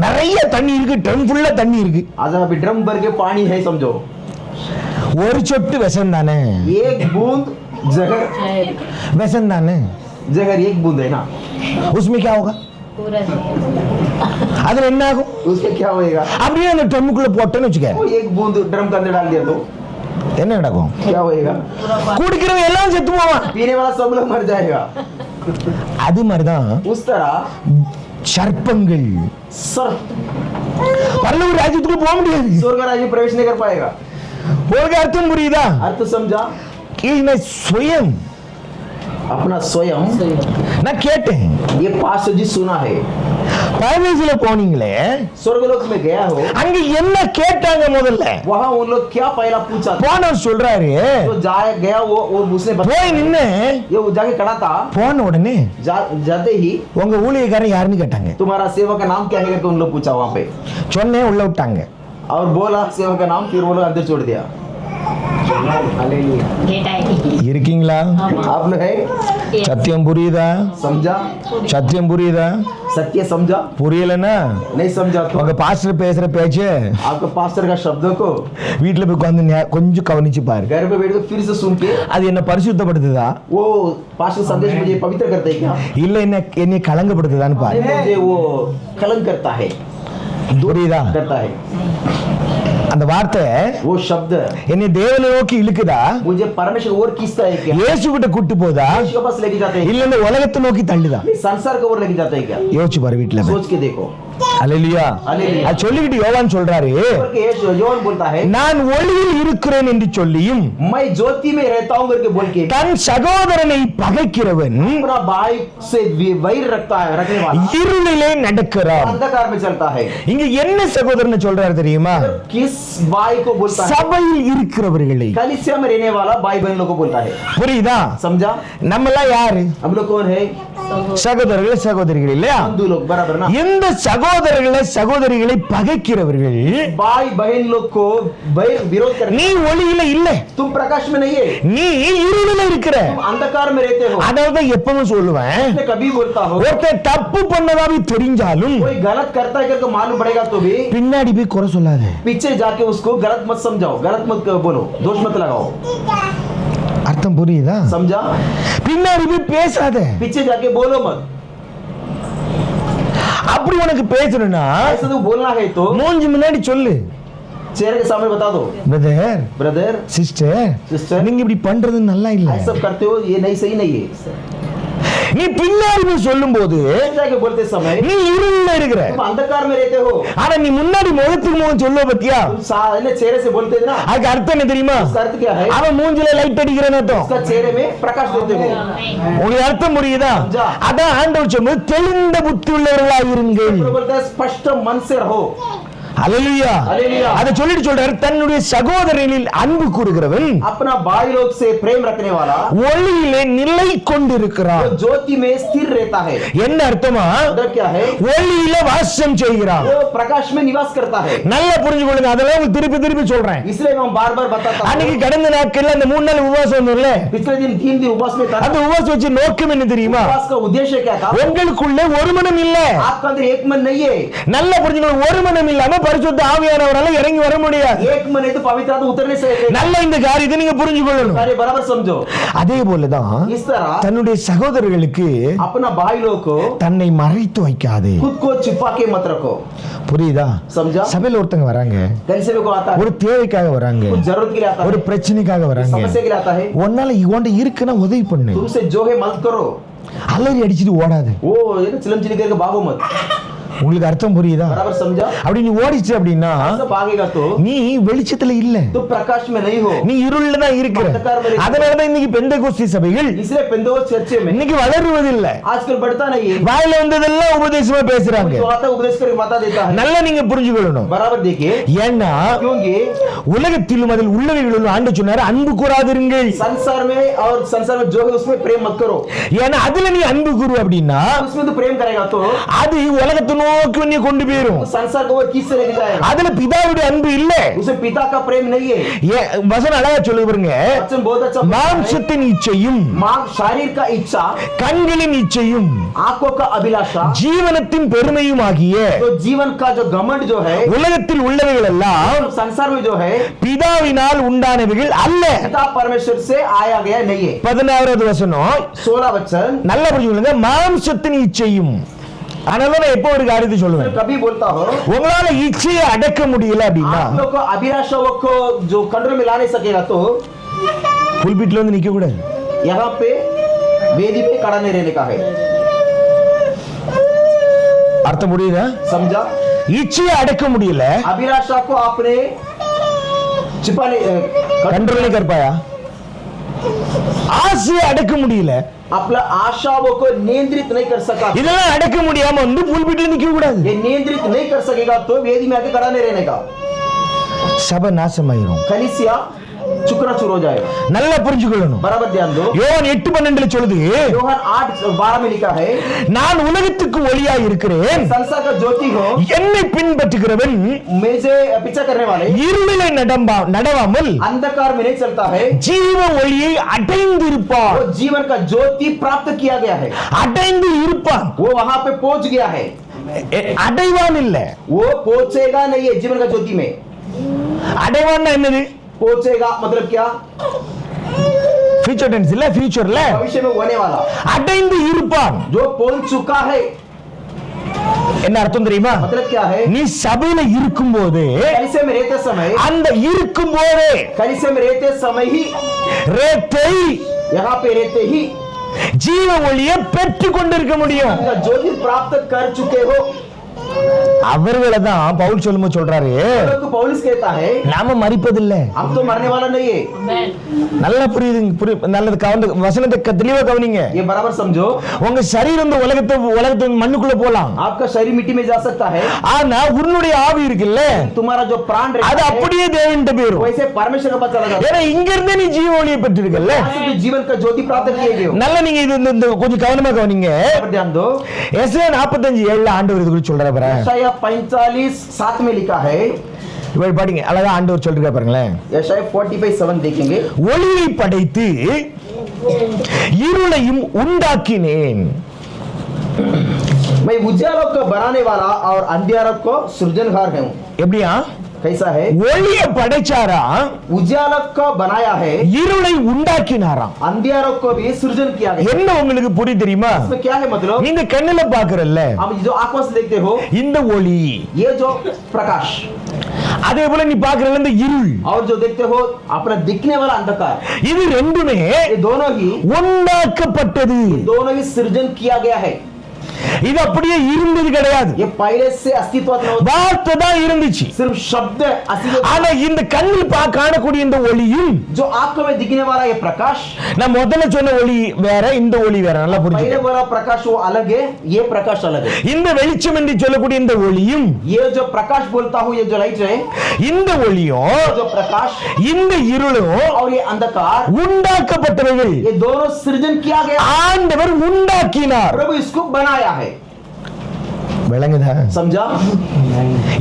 நிறைய தண்ணி இருக்கு, ட்ரம் ஃபுல்லா தண்ணி இருக்கு. आज अभी ड्रम भर के पानी है समझो, ஒரு சொட்டு விஷம் தானே, एक बूंद जहर, விஷம் தானே. जहर एक बूंद है ना, उसमें क्या होगा? पूरा அதுல என்ன ஆகும்? उसमें क्या होएगा? அப்படியே அந்த ட்ரம்முக்குள்ள போட்டேன்னு வச்சுக்க, वो एक बूंद ड्रम के अंदर डाल दिया तो என்ன நடக்கும்? क्या होएगा? குடிக்கிறவன் எல்லாம் செத்து போவான். पीने वाला सब लोग मर जाएगा. அது மாதிரிதான் उस तरह சர்ப்பங்கள் सर्प பரலோக ராஜ்யத்துக்குள்ள போக முடியாது. स्वर्ग राज्य में प्रवेश नहीं कर पाएगा. உங்களுக்கு அர்த்தம் புரியுதா? अर्थ समझा? இது சுயம். अपना स्वयं நான் கேட்டேன், ये पास जी सुना है, பரதேசில போனீங்களே, स्वर्गलोक में गया हो, அங்க என்ன கேட்டாங்க முதல்ல? वहाँ उन लोग क्या पहला पूछा था? போனவர் சொல்றாரு, तो जाए गया वो उसने போய் நின்னு ये वो जाके खड़ा था, போன உடனே जाते ही உங்க ஊழியக்காரன் யாருன்னு கேட்டாங்க. तुम्हारा सेवक का नाम क्या है करके उन लोग पूछा वहाँ पे, சொன்னேன், உள்ள விட்டாங்க. और बोला सेवक का नाम, फिर वो लोग अंदर छोड़ दिया. இருக்கீங்களா? आप लोग है? சத்தியம் புரியுதா? समझा? சத்தியம் புரியுதா? सत्य समझा? புரியலன்னா नहीं समझा तो உங்க பாஸ்டர் பேசுற பேச்சு आपका पास्टर का शब्दों को வீட்டுல போய் உட்கார்ந்து கொஞ்சம் கவனிச்சு பாரு. घर पे बैठ के फिर से सुन के, அது என்ன பரிசுத்தப்படுத்துதா वो पास्टर संदेश मुझे पवित्र करता है क्या, இல்ல என்னை கலங்கப்படுத்துதான்னு பாரு. मुझे वो कलंक करता है, புரியுதா? करता है. அந்த வார்த்தை वो शब्द என்னை தேவனை நோக்கி இழுக்குதா, मुझे परमेश्वर और खींचता है क्या, இயேசு கிட்ட கூட்டு போதா, यीशु के पास लेके जाते हैं, இல்ல இந்த உலகத்தை நோக்கி தள்ளுதா? नहीं संसार को और लेके जाता है क्या, யோசிச்சு பாரு வீட்டுல போய். सोच के देखो. அல்லேலூயா. அல்லேலூயா. அது சொல்லிக்கிட்டு யோவான் சொல்றாரு, और के योहन बोलता है, நான் ஒளியில் இருக்கிறேன் என்று சொல்லியும் मैं ज्योति में रहता हूं करके बोल के தன் சகோதரனை பகைக்கிறவன் अपना भाई से वैर रखता है, रखने वाला இருளிலே நடக்கிறான். अंधकार में चलता है. இங்க என்ன சகோதரனை சொல்றாரு தெரியுமா? किस भाई को बोलता है? சபையில் இருக்கிறவர்களை. कलीसिया में रहने वाला भाई बहन लोग को बोलता है. புரியுதா? समझा? நம்மலாம் யாரு? हम लोग कौन है? சகோதரர்கள் சகோதரிகள் இல்லையா? हिंदू लोग, बराबर ना? இந்த சகோதரர்களை சகோதரிகளை பகைக்கிறவர்கள் भाई बहन लोग को विरोध करते. நீ ஒளியில இல்ல, तुम प्रकाश में नहीं है, நீ இருளில இருக்கிற. तुम अंधकार में रहते हो. அதாவது எப்பவும் சொல்லுவேன், मैं कभी बोलता हूँ, ஒருத்தர் தப்பு பண்ணதாவே தெரிஞ்சாலும் कोई गलत करता है करके मालूम पड़ेगा तो भी பின்னாடி போய் குறை சொல்லாத. पीछे जाके उसको गलत मत समझाओ, गलत मत बोलो, दोष मत लगाओ. அர்த்தம் புரியுதா? समझा? பின்னாடி போய் பேசாத. पीछे जाके बोलो मत. அப்படி உனக்கு பேசணும்னா ऐसा तो बोलना है तो மூஞ்சி முன்னாடி சொல்லு, चेहरे के सामने बता दो, பிரதர் ब्रदर சிஸ்டர் सिस्टर நீங்க இப்படி பண்றது நல்லா இல்ல. ऐसा सब करते हो, ये नहीं सही नहीं है. நீ பின்னாடி போய் சொல்லும் போது जाके बोलते समय நீ இருள்ல இருக்கிற, तुम अंधकार में रहते हो. ஆனா நீ முன்னாடி முகத்துக்கு முகம் சொல்லுவ பத்தியா? तुम चेहरे से बोलते हो ना, அதுக்கு அர்த்தம் என்ன தெரியுமா? उसका अर्थ क्या है? அவன் மூஞ்சில லைட் அடிக்கிறேன்னு அர்த்தம். उसका चेहरे में प्रकाश देते हो. உங்களுக்கு அர்த்தம் புரியுதா? அதான் ஆண்டவர் சொல்லும்போது தெளிந்த புத்தி உள்ளவர்களாக இருங்கள். बोलता है स्पष्ट मन से रहो. அல்லேலூயா. அல்லேலூயா. அதை சொல்லிட்டு சொல்றாரு, தன்னுடைய சகோதரனில் அன்பு கூறுகிறவன் अपना भाई लोग से प्रेम रखने वाला ஒளியிலே நிலை கொண்டிருக்கிறான். वो ज्योति में स्थिर रहता है. என்ன அர்த்தமா? मतलब क्या है? ஒளியில வாசம் செய்கிறான். वो प्रकाश में निवास करता है. நல்லா புரிஞ்சுக்கொள்ளுங்க, அதெல்லாம் உங்களுக்கு திருப்பி திருப்பி சொல்றேன். इसलिए मैं बार बार बताता அன்னைக்கு हूँ, கடந்த நாட்கள்ல அந்த 3 நாள் உபவாசம் வந்தோம்ல, पिछले दिन 3 दिन उपवास में था. அந்த உபவாசம் வச்சு நோக்கம் என்ன தெரியுமா? उपवास का उद्देश्य क्या था? உங்களுக்குள்ள ஒரு மனம் இல்ல. आपका अंदर एक मन नहीं है. நல்லா புரிஞ்சுக்கணும், ஒரு மனம் இல்லாம பரிசுத்த ஆவியானவரால இறங்கி வர முடியாது. एक मन है तो पवित्र आत्मा उतरने से நல்ல இந்த காரியத்தை நீங்க புரிஞ்சுக்கொள்ளணும். सारे बराबर समझो. அதே போலதான் इस तरह தன்னுடைய சகோதரர்களுக்கு अपना भाई लोग को தன்னை மறைத்து வைக்காதே. खुद को छिपा के मत रखो. புரியுதா? समझा? சபையில ஒருத்தங்க வராங்க, कलीसिया में को आता है, ஒரு தேவைக்காக வராங்க, कुछ जरूरत के लिए आता ஒரு है, பிரச்சனைக்காக வராங்க. समस्या के लिए आता है. உன்னால இவன்ட இருக்குன்னா உதவி பண்ணு, तुमसे जो है मदद करो. அலறி அடிச்சிட்டு ஓடாது. वो ये ना चिलम चिली करके भागो मत. உங்களுக்கு அர்த்தம் புரியுதா? बराबर समझा? அப்படி நீ ஓடிச்சு அப்படின்னா सब भागेगा तो நீ வெளிச்சத்துல இல்ல, तो प्रकाश में नहीं हो. நீ இருள்ல தான் இருக்கிற. அதனாலதான் இன்னைக்கு பெந்தகோஸ்தி சபைகள் इसलिए पेंदोस चर्चे में இன்னைக்கு வளருவதில்ல. आजकल बढ़ता नहीं है. வாயில வந்ததெல்லாம் உபதேசமா பேசுறாங்க. जो आता है उपदेश करके बता देता है. நல்லா நீங்க புரிஞ்சுக்கொள்ளணும். बराबर देखिए, ஏன்னா क्योंकि உலகத்திலும் அதில் உள்ளவைகளிலும் ஆண்டு சொன்னாரு, அன்பு கூறாதிருங்கள். संसार में और संसार में जो है उसमें प्रेम मत करो. ஏன்னா அதுல நீ அன்பு கூறு அப்படின்னா उसमें तो प्रेम करेगा तो அது உலகத்தை நோக்கி உன்னை கொண்டு போயிரும். उस संसार को वो किससे लेके जाएगा? அதுல பிதாவுடைய அன்பு இல்ல. उसे पिता का प्रेम नहीं है. வசனம் அழகா சொல்லுது பாருங்க. वचन बहुत अच्छा. மாம்சத்தின் இச்சையும் शरीर का इच्छा, கண்களின் இச்சையும் आंखों का अभिलाषा, ஜீவனத்தின் பெருமையும் ஆகிய तो जीवन का जो घमंड जो है, உலகத்தில் உள்ளவைகள் எல்லாம் संसार में जो है பிதாவினால் உண்டானவைகள் அல்ல. पिता परमेश्वर से आया गया नहीं है. 16வது வசனம் 16 वचन. நல்லா புரிஞ்சுக்கொள்ளுங்க. மாம்சத்தின் இச்சையும். அதனால நான் எப்போ ஒரு காரியத்தை சொல்லுவேன், कभी बोलता हो உங்களால இச்சையை அடக்க முடியல அப்படின்னா आप लोग को अभिलाषाओं को जो कंट्रोल में ला नहीं सकेगा तो புல்பிட்ல வந்து நிக்க கூடாது. यहाँ पे वेदी पे खड़ा नहीं रहने का है. அர்த்தம் புரியுதா? समझा? இச்சையை அடக்க முடியல, अभिलाषा को आपने छिपाने கண்ட்ரோல் नहीं कर पाया. ஆசையை அடக்க முடியல, अपना आशाओं को नियंत्रित नहीं कर सका. இதெல்லாம் அடக்க முடியாம வந்து புல்பிட்ல நிக்க கூடாது. ये नियंत्रित नहीं कर सकेगा तो वेदी में आके खड़ा नहीं रहने का. சபை நாசமாயிரும். कलीसिया चुकराचूर हो जाएगा. நல்லா புரிஞ்சுக்கொள்ளணும். बराबर ध्यान दो. யோவான் 8:12 சொல்லுது, யோவான் 8:12 में लिखा है, நான் உலகத்துக்கு ஒளியாய் இருக்கிறேன், संसार का ज्योति हो, என்னை பின்பற்றுகிறவன் मुझे पीछा करने वाले இருளிலே நடவாமல் अंधकार में नहीं चलता है, ஜீவ ஒளியை அடைந்து இருப்பான். वो जीवन का ज्योति प्राप्त किया गया है. அடைந்து இருப்பான். वो वहां पे पहुंच गया है. அடைவான் இல்ல, वो पहुंचेगा नहीं है. जीवन का ज्योति में அடைவான்னா என்னது? पहुंचेगा मतलब क्या? ஃபியூச்சர் டென்ஸ் இல்ல, ஃபியூச்சர்ல भविष्य में होने वाला. அடைந்து இருப்பான். जो पहुंच चुका है என்ன அர்த்தம் தெரியுமா? मतलब क्या है? நீ சபையில இருக்கும்போது, कलीसिया में रहते समय, அந்த இருக்கும்போதே कलीसिया में रहते समय ही, ரேத்தை यहाँ पे रहते ही ஜீவ ஒளியை பெற்றுக் கொண்டிருக்க முடியும். ज्योति प्राप्त कर चुके हो. அவர்களை தான் பவுல் சொல்லும்போது சொல்றாரு, पौलुस कहता है நாம மரிப்பதில்லை. हम तो मरने वाला नहीं है. நல்லா புரியுது, நல்லது கவர்ந்து வசனத்தை தெளிவா கவனிங்க. ये बराबर समझो. உங்க சரீரம் இந்த உலகத்தை மண்ணுக்குள்ள போலாம், आपका शरीर मिट्टी में जा सकता है, ஆனா உன்னுடைய ஆவி இருக்குல்ல, तुम्हारा जो प्राण रहता அது है அப்படியே தேவன்கிட்ட போயிரும். वैसे परमेश्वर का पता चला जाता है. ஏன்னா இங்க இருந்தே நீ ஜீவ ஒளியை பெற்றிருக்கல்ல. तो जीवन का ज्योति प्राप्त किए गए हो. நல்லா நீங்க இது இந்த கொஞ்சம் கவனமா கவனிங்க. ध्यान दो. எஸ்ஐயா 45:7 ஆண்டவர் இது குறித்து சொல்றாரு பாரு. यशायाह 45:7 में लिखा है. இவர் படிங்க, அழகா ஆண்டவர் சொல்றாரு பாருங்களேன். यशायाह 45:7 देखेंगे. ஒளியை படைத்து இருளையும் உண்டாக்கினேன். मैं उजालों को बनाने वाला और अंधियारों को सृजनहार हूं. எப்படியா? कैसा है? ஒளியை படைச்சாரா, उजालों को बनाया है, இருளை உண்டாக்கினாராம். अंधियारों को भी सृजन किया गया. என்ன உங்களுக்கு புரியுது தெரியுமா? इसमें क्या है मतलब? நீங்க கண்ணுல பாக்குறல்ல आप जो आंखों से देखते हो இந்த ஒளி, ये जो प्रकाश, அதே போல நீ பாக்குறல்ல இந்த இருள், और जो देखते हो अपना दिखने वाला अंधकार, இது ரெண்டுமே ये दोनों ही உண்டாக்கப்பட்டது. सृजन किया गया है. இது அப்படியே இருந்தது கிடையாது. ये पहले से अस्तित्व में होता, வார்த்தை தான் இருந்துச்சு. सिर्फ शब्द अस्तित्व. ஆனா இந்த கண்ணில் காணக்கூடிய இந்த ஒளியும், जो आंखों में दिखने वाला ये प्रकाश, நான் முதல்ல சொன்ன ஒளி வேற, இந்த ஒளி வேற. நல்லா पहले புரிஞ்சுக்க. वाला प्रकाश वो अलग है, ये प्रकाश अलग है. இந்த வெளிச்சம் என்று சொல்லக்கூடிய இந்த ஒளியும், ये जो प्रकाश बोलता हूँ, ये जो लाइट है, இந்த ஒளியும், जो प्रकाश இந்த இருளும் और ये अंधकार, உண்டாக்கப்பட்டவைகள். ये दोनों सृजन किया गया. ஆண்டவர் உண்டாக்கினார். प्रभु इसको बनाया है. விளங்குதா? समझा?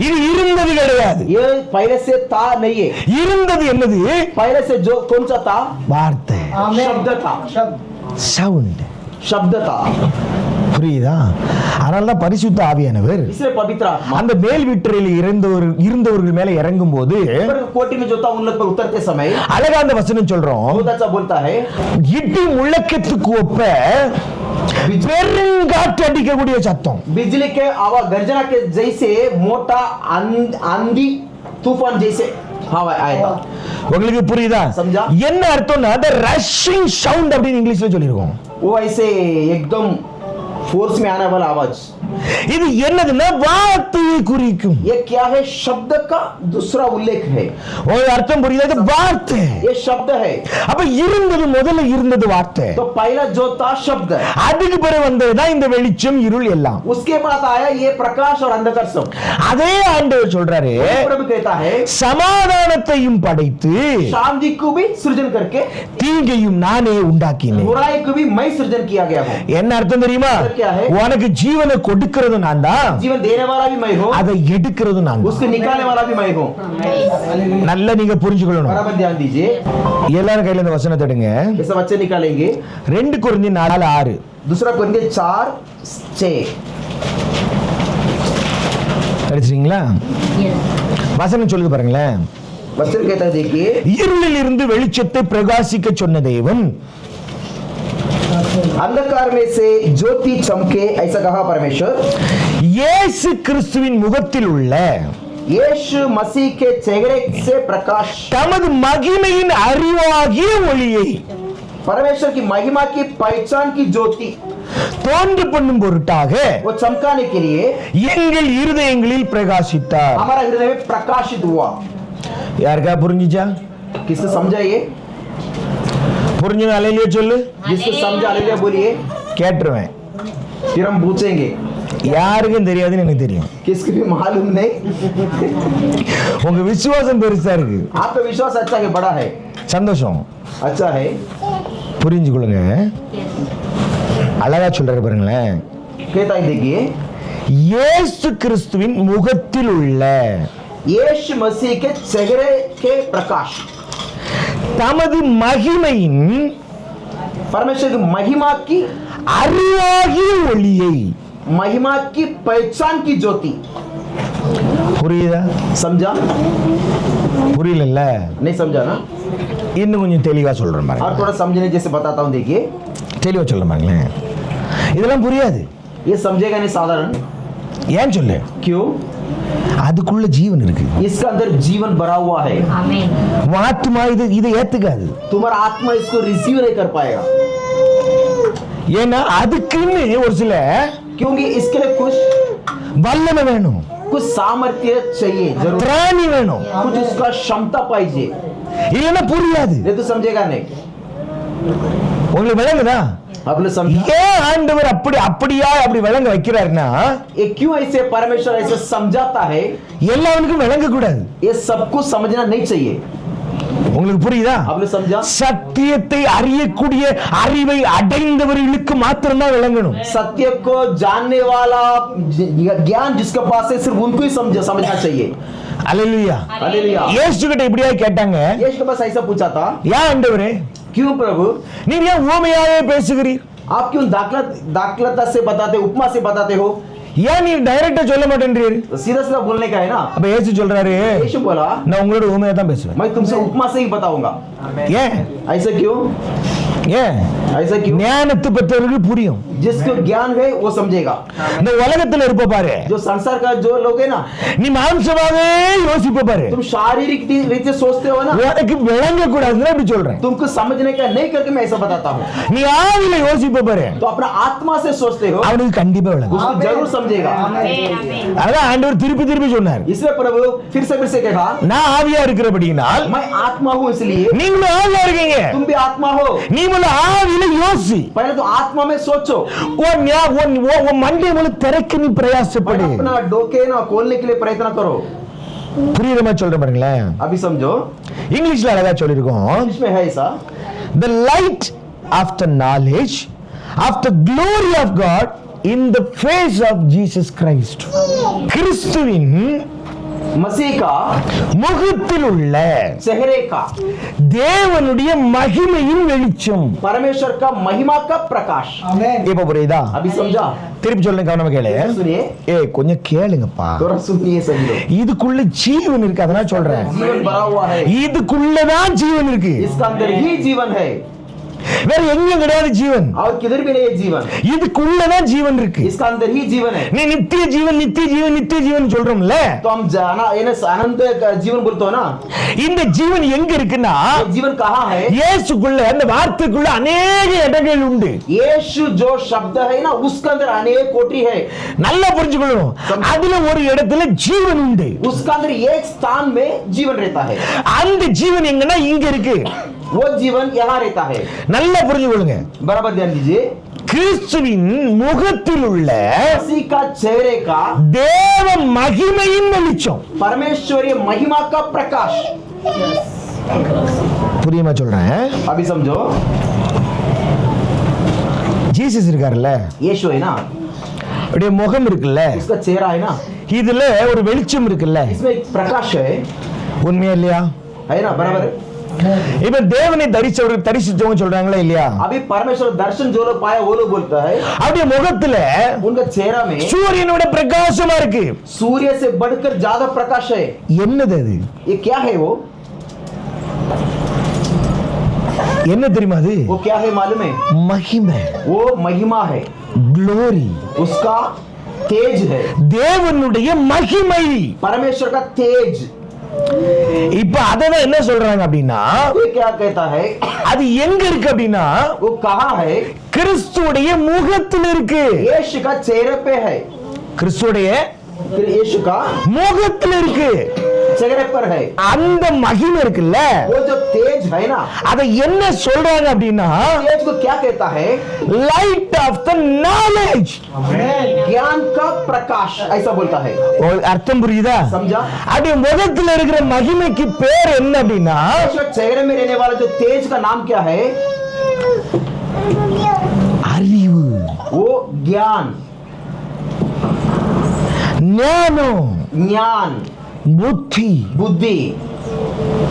இது இருந்தது கிடையாது. ये पहले से था नहीं है. இருந்தது என்னது? पहले से जो कौन सा था? வார்த்தை, शब्द था. சவுண்ட். शब्द था. புரியுதா? அதனாலதான் பரிசுத்த ஆவியானவர் इसलिए पवित्र आत्मा அந்த மேல் வீட்டறையில் இருந்தவர்கள் மேல இறங்கும் போது कोठी में जो था उन लोग पर उतरते समय அழகா அந்த வசனம் சொல்றோம், बहुत अच्छा बोलता है. இடி முழக்கத்துக்கு ஒப்ப பெருங்காற்று அடிக்கக்கூடிய சத்தம், बिजली के आवाज, गर्जना के जैसे मोटा आंधी तूफान जैसे हवा आएगा. உங்களுக்கு புரியுதா? समझा? என்ன அர்த்தம்னா the rushing sound அப்படின்னு இங்கிலீஷ்ல சொல்லிருக்கோம். वो ऐसे एकदम फोर्स में आने वाला आवाज. இது என்னதுன்னா வார்த்தையை குறிக்கும். ये क्या है? शब्द का दूसरा उल्लेख है. ஒரு அர்த்தம் புரியுதா? இது வார்த்தை. ये शब्द है. அப்ப இருந்தது, முதல்ல இருந்தது வார்த்தை. तो पहला जो था शब्द, அதுக்கு பிறகு வந்ததுதான் இந்த வெளிச்சம் இருள் எல்லாம். उसके बाद आया ये प्रकाश और अंधकार सब. அதே ஆண்டவர் சொல்றாரு, प्रभु कहता है சமாதானத்தையும் படைத்து शांति को भी सृजन करके தீங்கையும் நானே உண்டாக்கினேன். बुराई को भी मैं सृजन किया गया हूँ. என்ன அர்த்தம் தெரியுமா? क्या है? உனக்கு ஜீவனை கொடுக்கிறது நான் தான், जीवन देने वाला भी मैं हूँ, அதை எடுக்கிறது நான் தான். उसको निकालने वाला भी मैं हूँ. நல்லா நீங்க புரிஞ்சுக்கணும். बराबर ध्यान दीजिए. எல்லாரும் கையில இந்த வசனத்தை எடுங்க. ये सब बच्चे निकालेंगे. 2 கொரிந்தியர் 4:6. दूसरा कोरिन्थियर 4:6. எடுத்துட்டீங்களா? வசனம் சொல்லுது பாருங்களேன். वचन कहता है देखिए, இருளில் இருந்து வெளிச்சத்தை பிரகாசிக்க சொன்ன தேவன் अंधकार में से ज्योति चमके ऐसा कहा परमेश्वर. இயேசு கிறிஸ்துவின் முகத்தில் உள்ள यीशु मसीह के चेहरे से प्रकाश, தமது மகிமையின் அறிவாகிய ஒளியை परमेश्वर की महिमा की पहचान की ज्योति தோன்று பண்ணும் பொருட்டாக वो चमकाने के लिए எங்கள் இருதயங்களில் பிரகாசித்தார். हमारा हृदय में प्रकाशित हुआ. யாருக்கா புரிஞ்சுச்சா? किसने समझा ये? புரிஞ்சுங்க அலையிலே சொல்லு. जिसको समझा हालेलुया बोलिए. கேட்டுருவேன். फिर हम पूछेंगे. யாருக்கும் தெரியாதுன்னு எனக்கு தெரியும். किसको भी मालूम नहीं. உங்க விசுவாசம் பெருசா இருக்கு. आपका विश्वास अच्छा है, बड़ा है, சந்தோஷம். अच्छा है. புரிஞ்சுக்கொள்ளுங்க. அழகா சொல்றாரு பாருங்களேன். कहता है देखिए, இயேசு கிறிஸ்துவின் முகத்தில் உள்ள यीशु मसीह के चेहरे के प्रकाश, தமது மகிமையின் परमेश्वर की महिमा की அறிவாகிய ஒளியை. महिमा की पहचान की ज्योति. புரியுதா? समझा? புரியல? नहीं समझा ना? இன்னும் கொஞ்சம் தெளிவா சொல்றேன் பாருங்க. और थोड़ा समझने जैसे बताता हूं देखिए. தெளிவா சொல்றேன் பாருங்களேன். இதெல்லாம் புரியாது. ये समझेगा नहीं साधारण. ஏன் சொல்லு? क्यों? அதுக்குள்ள ஜீவன் இருக்கு. इसका अंदर जीवन भरा हुआ है. Amen. ஆத்மா இதை ஏத்துக்காது. तुम्हारा आत्मा इसको रिसीव नहीं कर पाएगा. ஏன்னா அதுக்குன்னு ஒரு சில क्योंकि इसके लिए कुछ வல்லமை வேணும், कुछ सामर्थ्य चाहिए, जरूर திராணி வேணும். कुछ उसका क्षमता पाइजे. இல்லைன்னா புரியாது. नहीं तो समझेगा नहीं. உங்களுக்கு விளங்குதா? आप लोग समझा? ஏன் ஆண்டவர் அப்படி விளங்க வைக்கிறாருன்னா, ये क्यों ऐसे परमेश्वर ऐसे समझाता है? எல்லாருக்கும் விளங்க கூடாது. ये सब कुछ समझना नहीं चाहिए. உங்களுக்கு புரியுதா? आप लोग समझा? சத்தியத்தை அறியக்கூடிய அறிவை அடைந்தவர்களுக்கு மாத்திரம்தான் விளங்கணும். सत्य को जानने वाला ज्ञान जिसके पास है सिर्फ उनको ही समझना चाहिए. அல்லேலூயா. हालेलुया. இயேசு கிட்ட இப்படியே கேட்டாங்க, यीशु के पास ऐसा पूछा था, ஏன் ஆண்டவரே क्यों प्रभु நீங்க ஏன் ஊமையாவே பேசுகிறீர்? आप क्यों दाखलता से बताते, उपमा से बताते हो? ஏன் நீ டைரக்டா சொல்ல மாட்டேன்றீர்? सीधा सीधा बोलने का है ना. அப்ப இயேசு சொல்றாரு, यीशु बोला, நான் உங்களோட ஊமையா தான் பேசுவேன். मैं तुमसे उपमा से ही बताऊंगा. ஏன்? ऐसा क्यों? ஏன்? ऐसा क्यों? ஞானத்து பெற்றவர்களுக்கு புரியும். जिसको ज्ञान है वो समझेगा. இந்த உலகத்துல இருப்ப பாரு, जो संसार का जो लोग है ना, நீ மாம்சமாவே யோசிப்ப பாரு, तुम शारीरिक रीति से सोचते हो ना, உனக்கு விளங்க கூடாதுன்னு அப்படி சொல்றேன். तुमको समझने का नहीं करके मैं ऐसा बताता हूँ. நீ ஆவில யோசிப்ப பாரு, तो अपना आत्मा से सोचते हो, அவனுக்கு கண்டிப்பா விளங்கும். उसको जरूर समझेगा. அதான் ஆண்டவர் திருப்பி சொன்னார், इसलिए प्रभु फिर से कहा, நான் ஆவியா இருக்கிறபடியினால் मैं आत्मा हूँ, इसलिए நீங்களும் ஆவியா இருக்கீங்க. तुम भी आत्मा हो. நீங்களும் ஆவியில யோசி. पहले तो आत्मा में सोचो. உன் மண்டை மூலம் திறக்க நீ பிரயாசப்படு. अपना डोके ना खोलने के लिए प्रयत्न करो. புரியுற மாதிரி சொல்றேன் பாருங்களேன். अभी समझो. இங்கிலீஷ்ல அழகா சொல்லிருக்கோம், इसमें है ऐसा, the light of the knowledge of the glory of God in the face of Jesus Christ. கிறிஸ்துவின் मसीह का முகத்தில் உள்ள चेहरे का, தேவனுடைய மகிமையின் வெளிச்சம். परमेश्वर का महिमा का प्रकाश. இப்ப புரியுதா? अभी समझा? திருப்பி சொல்லுங்க, கவனமா கேளு. सुनिए, கொஞ்சம் கேளுங்கப்பா. थोड़ा सुनिए समझो. இதுக்குள்ள ஜீவன் இருக்கு, அதனால சொல்றேன். जीवन भरा हुआ है. இதுக்குள்ளதான் ஜீவன் இருக்கு, इसका अंदर ही जीवन है. வேற எங்கேயும் கிடையாது ஜீவன். और किधर भी नहीं है जीवन. இதுக்குள்ளதான் ஜீவன் இருக்கு. इसका अंदर ही जीवन है. நீ நித்திய ஜீவன் நித்திய ஜீவன் நித்திய ஜீவன் சொல்றோம்ல, तो हम जाना आनंद जीवन बोलते हो ना. இந்த ஜீவன் எங்க இருக்குன்னா, ये जीवन कहाँ है? இயேசுக்குள்ள, அந்த வார்த்தைக்குள்ள अनेक இடங்கள் உண்டு. यीशु जो शब्द है ना, उसके अंदर अनेक कोटि है. நல்லா புரிஞ்சுக்கணும். அதுல ஒரு இடத்துல ஜீவன் உண்டு. उसका अंदर एक स्थान में जीवन रहता है. அந்த ஜீவன் எங்கன்னா இங்க இருக்கு. वो जीवन यहाँ रहता है. நல்லா புரிஞ்சுக்கொள்ளுங்க. बराबर ध्यान दीजिए. கிறிஸ்துவின் முகத்தில் உள்ள मसीह का चेहरे का தேவ மகிமையின் வெளிச்சம், परमेश्वरीय महिमा का प्रकाश. புரியுமா சொல்றேன்? अभी समझो. ஜீசஸ் இருக்காருல்ல, यीशु है ना, அப்படியே முகம் இருக்குல்ல, उसका चेहरा है ना, இதுல ஒரு வெளிச்சம் இருக்குல்ல, इसमें एक प्रकाश है உண்மையா இல்லையா? ना, बराबर है। இப்ப தேவனை தரிசிச்சவங்க சொல்றாங்களா இல்லையா? अभी परमेश्वर दर्शन जो लोग पाया वो लोग बोलता है அப்படியே முகத்துல उनका चेहरा में சூரியனோட பிரகாசமா இருக்கு. सूर्य से बढ़कर ज्यादा प्रकाश है। என்னது அது? ये क्या है? वो என்ன தெரியுமா அது? वो क्या है मालूम है? மகிமை, वो महिमा है, ग्लोरी, उसका तेज है, தேவனுடைய மகிமை. परमेश्वर का तेज। இப்ப அததான் என்ன சொல்றாங்க அப்படின்னா, ये क्या कहता है? அது எங்க இருக்கு அப்படின்னா, वो कहाँ है? கிறிஸ்துவுடைய முகத்தில் இருக்கு. यीशु का चेहरे पे है, கிறிஸ்துவுடைய यीशु का முகத்தில் இருக்கு. चेहरे पर है। அந்த மகிமை இருக்குல்ல, वो जो तेज है ना, அதை என்ன சொல்றாங்க அப்படின்னா, तेज को क्या कहता है? Light of the knowledge. ज्ञान का प्रकाश, ऐसा बोलता है। அர்த்தம் புரியுதா? समझा? அப்படியே முகத்தில் இருக்கிற மகிமைக்கு பேர் என்ன அப்படின்னா, चेहरे में रहने वाला जो तेज का नाम क्या है? அறிவு, वो ज्ञान, ஞானம், ज्ञान, புத்தி. बुद्धि।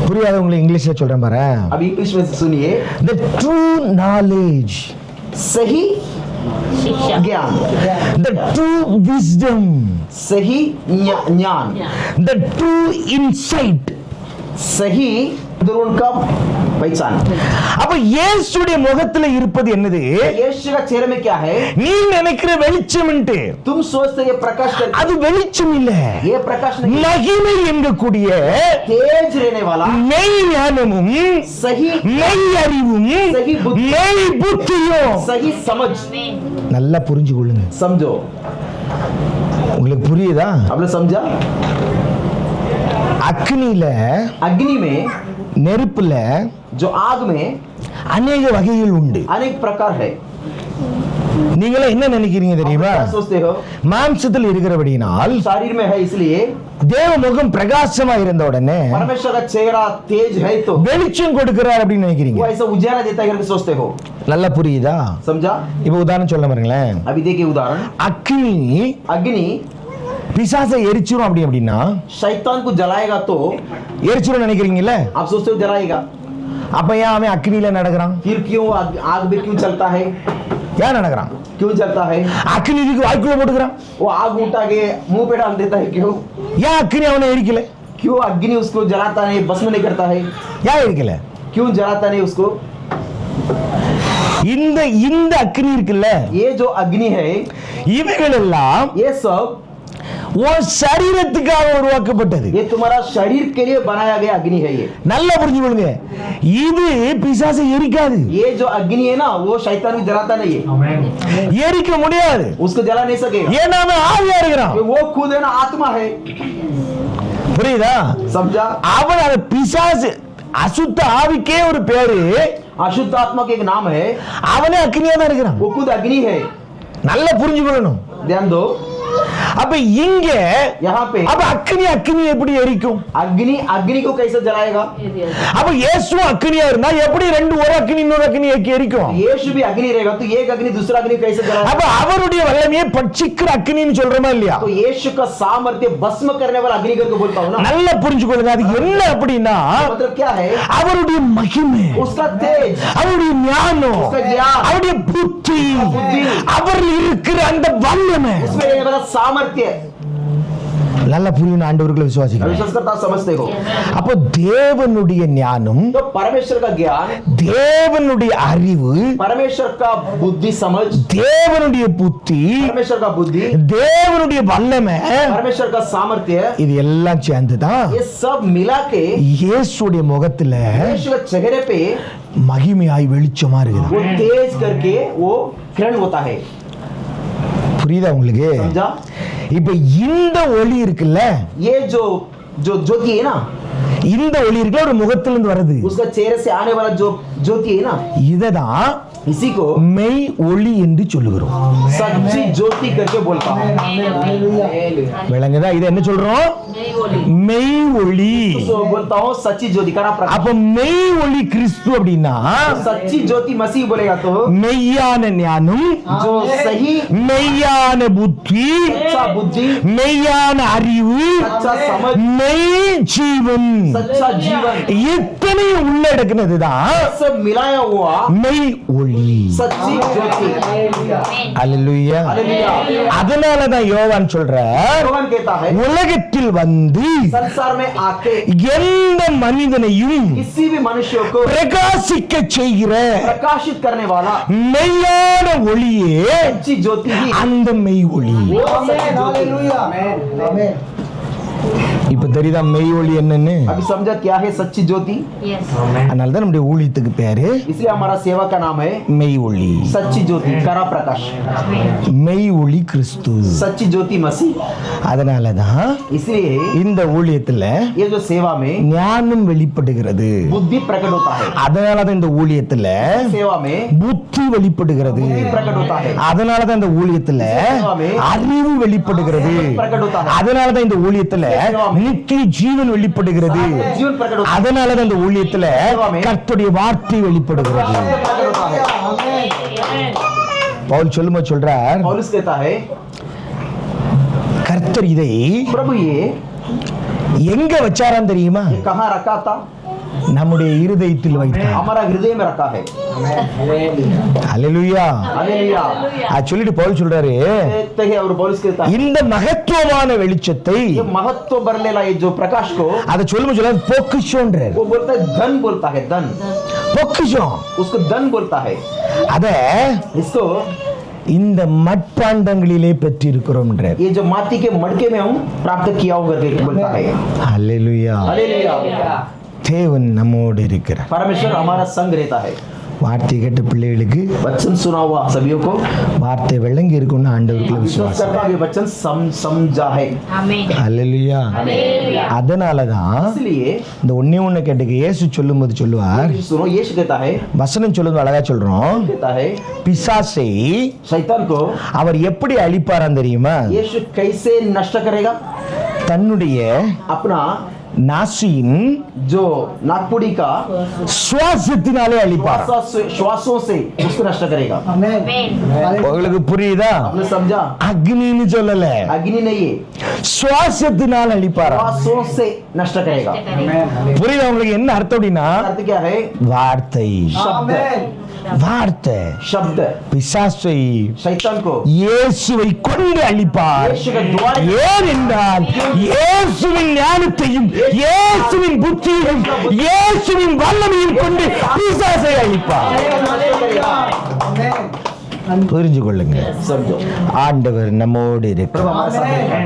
புரியாத உங்களுக்கு இங்கிலீஷ்ல சொல்றேன் பாரு. अब इंग्लिश में सुनिए, The true knowledge, सही शिक्षा ज्ञान, the true wisdom, सही ज्ञान, the true insight. सही दुरुन का पहचान। அப்ப இயேசுடைய முகத்துல இருப்பது என்னது? यीशु का चेहरे में क्या है? நீ நினைக்கிற வெளிச்சம் तुम सोचते ये प्रकाश कर, அது வெளிச்சம் இல்ல, ये प्रकाश नहीं, மகிமை என்கக்கூடிய तेज रहने वाला, மெய் ஞானமும் सही மெய் அறிவும் सही बुद्धि, மெய் புத்தியும். सही समझ। நல்லா புரிஞ்சு கொள்ளுங்க. समझो, உங்களுக்கு புரியுதா? आपने समझा? அக்னியில, अग्नि में, நெருப்புல जो आग में அநேக வகைகள் உண்டு. अनेक प्रकार है। நீங்களே என்ன நினைக்கிறீங்க தெரியுமா? क्या सोचते हो? மாம்சத்தில் இருக்கிறபடியினால் शरीर में है इसलिए தேவ முகம் பிரகாசமா இருந்த உடனே परमेश्वर का चेहरा तेज है तो வெளிச்சம் கொடுக்கிறார் அப்படின்னு நினைக்கிறீங்க. वो ऐसा उजाला देता है करके सोचते हो। நல்லா புரியுதா? समझा? இப்ப உதாரணம் சொல்ல பாருங்களேன். अभी देखिए उदाहरण, அக்னி अग्नि பிசாசை எரிச்சிரும் அப்படி அப்படின்னா, शैतान को जलाएगा तो எரிச்சிரும் நினைக்கிறீங்கல்ல? आप सोचते हो जलाएगा, அப்ப ஏன் அவன் அக்னியில நடக்கிறான்? फिर क्यों आग में क्यों चलता है? ஏன் நடக்கிறான்? क्यों जलता है? அக்னி இதுக்கு வாய்க்குள்ள போட்டுக்கிறான். वो आग उठा के मुंह पे डाल देता है, क्यों? ஏன் அக்னி அவனை எரிக்கல? क्यों अग्नि उसको जलाता नहीं, भस्म नहीं करता है? ஏன் எரிக்கல? क्यों जलाता नहीं उसको? இந்த இந்த அக்னி இருக்குல்ல, ये जो अग्नि है, இவைகள் எல்லாம் ये सब உன் சரீரத்துக்காக உருவாக்கப்பட்டது. ये तुम्हारा शरीर के लिए बनाया गया अग्नि है। ये நல்லா புரிஞ்சுக்கொள்ளுங்க. இது பிசாசை எரிக்காது, ये जो अग्नि है ना, वो शैतान को जलाता नहीं है, எரிக்க முடியாது. उसको जला नहीं सकेगा, ஏன்னா அவன் ஆவியா இருக்கிறான். वो खुद है ना आत्मा है। புரியுதா? समझा? அவன் அந்த பிசாசு அசுத்த ஆவிக்கே ஒரு பேரு, अशुद्ध आत्मा का एक नाम है, அவனே அக்னியா தான் இருக்கிறான். वो खुद अग्नि है। நல்லா புரிஞ்சுக்கொள்ளணும். ध्यान दो, அப்ப இங்க यहाँ पे அப்ப அக்னி அக்னி எப்படி எரிக்கும்? अग्नि अग्नि को कैसे जलाएगा? அப்ப இயேசு அக்னியா இருந்தா எப்படி ரெண்டு ஒரு அக்னி இன்னொரு அக்னி எரிக்கும்? यीशु भी अग्नि रहेगा तो एक अग्नि दूसरा अग्नि कैसे जलाएगा? அப்ப அவருடைய வல்லமையை பட்சிக்கிற அக்னின்னு சொல்றோமா இல்லையா? तो यीशु का सामर्थ्य भस्म करने वाला अग्नि करके बोलता हूं ना। நல்லா புரிஞ்சுக்கொள்ளுங்க. அது என்ன அப்படின்னா, मतलब क्या है? அவருடைய மகிமை, उसका तेज, அவருடைய ஞானம், उसका ज्ञान, அவருடைய புத்தி, புத்தி, அவரில் இருக்கிற அந்த வல்லமை. उसमें रहने वाला सामर्थ्य। நல்லா புரியும் ஆண்டவர்களை விசுவாசிக்கிறேன். विश्वास करता समझते हो? அப்போ தேவனுடைய ஞானம், तो परमेश्वर का ज्ञान, தேவனுடைய அறிவு, परमेश्वर का बुद्धि समझ, தேவனுடைய புத்தி, परमेश्वर का बुद्धि, தேவனுடைய வல்லமை, परमेश्वर का सामर्थ्य, இது எல்லாம் சேர்ந்துதான் ये सब मिला के இயேசுடைய முகத்துல यीशु के चेहरे पे மகிமையாய் வெளிச்சமா இருக்குது. वो तेज करके वो किरण होता है। புரியுதா உங்களுக்கு? समझा? இப்ப இந்த ஒளி இருக்குல்ல, ये जो जो ज्योति है ना, இந்த ஒளி இருக்கிற ஒரு முகத்திலிருந்து வருது. उसका चेहरे से आने वाला जो ज्योति है ना, இததான் इसी को மெய் ஒளி என்று சொல்லுகிறோம். सच्ची ज्योति करके बोलता हूँ. விளங்குதா? இது என்ன சொல்றோம்? மெய் ஒளி. तो बोलता हूँ सच्ची ज्योति करा प्रकाश. அப்ப மெய் ஒளி கிறிஸ்து அப்படின்னா सच्ची ज्योति मसीह बोलेगा तो மெய்யான ஞானம், जो सही மெய்யான புத்தி, सच्चा बुद्धि, மெய்யான அறிவு, सच्चा समझ, மெய் ஜீவன், सच्चा जीवन, இத்தனை உள்ளடக்கினதுதான் सब मिलाया हुआ மெய் ஒளி. सच्ची ज्योति. அல்லேலூயா. हालेलुया. அதனாலதான் யோவான் சொல்ற, योहान कहता है உலகத்தில் வந்து संसार में आके எந்த மனிதனையும் किसी भी मनुष्य को பிரகாசிக்க செய்கிற प्रकाशित करने वाला மெய்யான ஒளியே सच्ची ज्योति ही அந்த மெய் ஒளி. वो सच्ची ज्योति. இப்ப தெரியுதா மெய் ஒளி என்னன்னு? अभी समझा क्या है सच्ची ज्योति? Yes. அதனாலதான் நம்முடைய ஊழியத்துக்கு பேரு इसलिए हमारा सेवा का नाम है மெய் ஒளி. सच्ची ज्योति करा प्रकाश. மெய் ஒளி கிறிஸ்து. सच्ची ज्योति मसीह. அதனாலதான் इसलिए இந்த ஊழியத்துல ये जो सेवा में ஞானம் வெளிப்படுகிறது. बुद्धि प्रकट होता है, அதனாலதான் இந்த ஊழியத்துல सेवा में புத்தி வெளிப்படுகிறது. बुद्धि प्रकट होता है, அதனாலதான் இந்த ஊழியத்துல அறிவு வெளிப்படுகிறது. प्रकट होता है, அதனாலதான் இந்த ஊழியத்துல நித்திய ஜீவன் வெளிப்படுகிறது. जीवन प्रकट होता அதனாலதான் இந்த ஊழியத்துல கர்த்தருடைய வார்த்தை வெளிப்படுகிறது. है, प्रकट होता है. பவுல் சொல்லும்போது சொல்றார், पौलुस कहता है கர்த்தர் இதை प्रभु ये எங்க வச்சாராம் தெரியுமா? कहाँ रखा था? நம்முடைய இருதயத்தில் வைத்தார். हमारा हृदय में रखा है. அல்லேலூயா. हालेलुया. அது சொல்லிட்டு பவுல் சொல்றாரு, कहते हैं और पौलुस कहता है இந்த மகத்துவமான வெளிச்சத்தை ये महत्व बरलेला ये जो प्रकाश को அதை சொல்லும்போது சொல்றாரு பொக்கிஷம்ன்றார். वो बोलता है धन, बोलता है धन, பொக்கிஷம். उसको धन बोलता है. அத इसको இந்த மட்பாண்டங்களிலே பெற்றிருக்கிறோம்ன்றார். ये जो माटी के मटके में हम प्राप्त किया होगा करके बोलता है. அல்லேலூயா. हालेलुया. தேவன் நம்மோடு இருக்கிறார். परमेश्वर हमारा संग रहता है. வார்த்தை கேட்ட பிள்ளைகளுக்கு वचन सुना हुआ सभी को வார்த்தை விளங்கி இருக்கும்னு ஆண்டவருக்குள்ள विश्वास விசுவாசம். करता है ये वचन समझा है. Amen. அல்லேலூயா. அதனாலதான் इसलिए இந்த ஒண்ணே கேட்டுக்கு இயேசு சொல்லும்போது சொல்லுவார், सुनो, यीशु कहता है வசனம் சொல்லும்போது அழகா சொல்றோம், कहता है பிசாசை शैतान को அவர் எப்படி அழிப்பாராம் தெரியுமா? यीशु कैसे नष्ट करेगा? தன்னுடைய अपना நாசியின் जो नाकपुड़ी का சுவாசத்தினாலே அழிப்பார். श्वासों से उसको नष्ट करेगा. Amen. உங்களுக்கு புரியுதா? आपने समझा? அக்னின்னு சொல்லல, अग्नि नहीं है, சுவாசத்தினால் அழிப்பாரா. श्वासों से नष्ट करेगा. புரியுதா உங்களுக்கு என்ன அர்த்தம் அப்படின்னா? अर्थ क्या है? வார்த்தை. शब्द, வார்த்தை शब्द பிசாசை शैतान को இயேசுவை கொண்டு அழிப்பார். यीशु के द्वारा ஏன் என்றால் இயேசுவின் ஞானத்தையும் இயேசுவின் புத்தியையும் இயேசுவின் வல்லமையும் கொண்டு பிசாசை அழிப்பார். புரிஞ்சு கொள்ளுங்க. समझो, ஆண்டவர் நம்மோடு இருக்கிறார். प्रभु हमारे साथ है.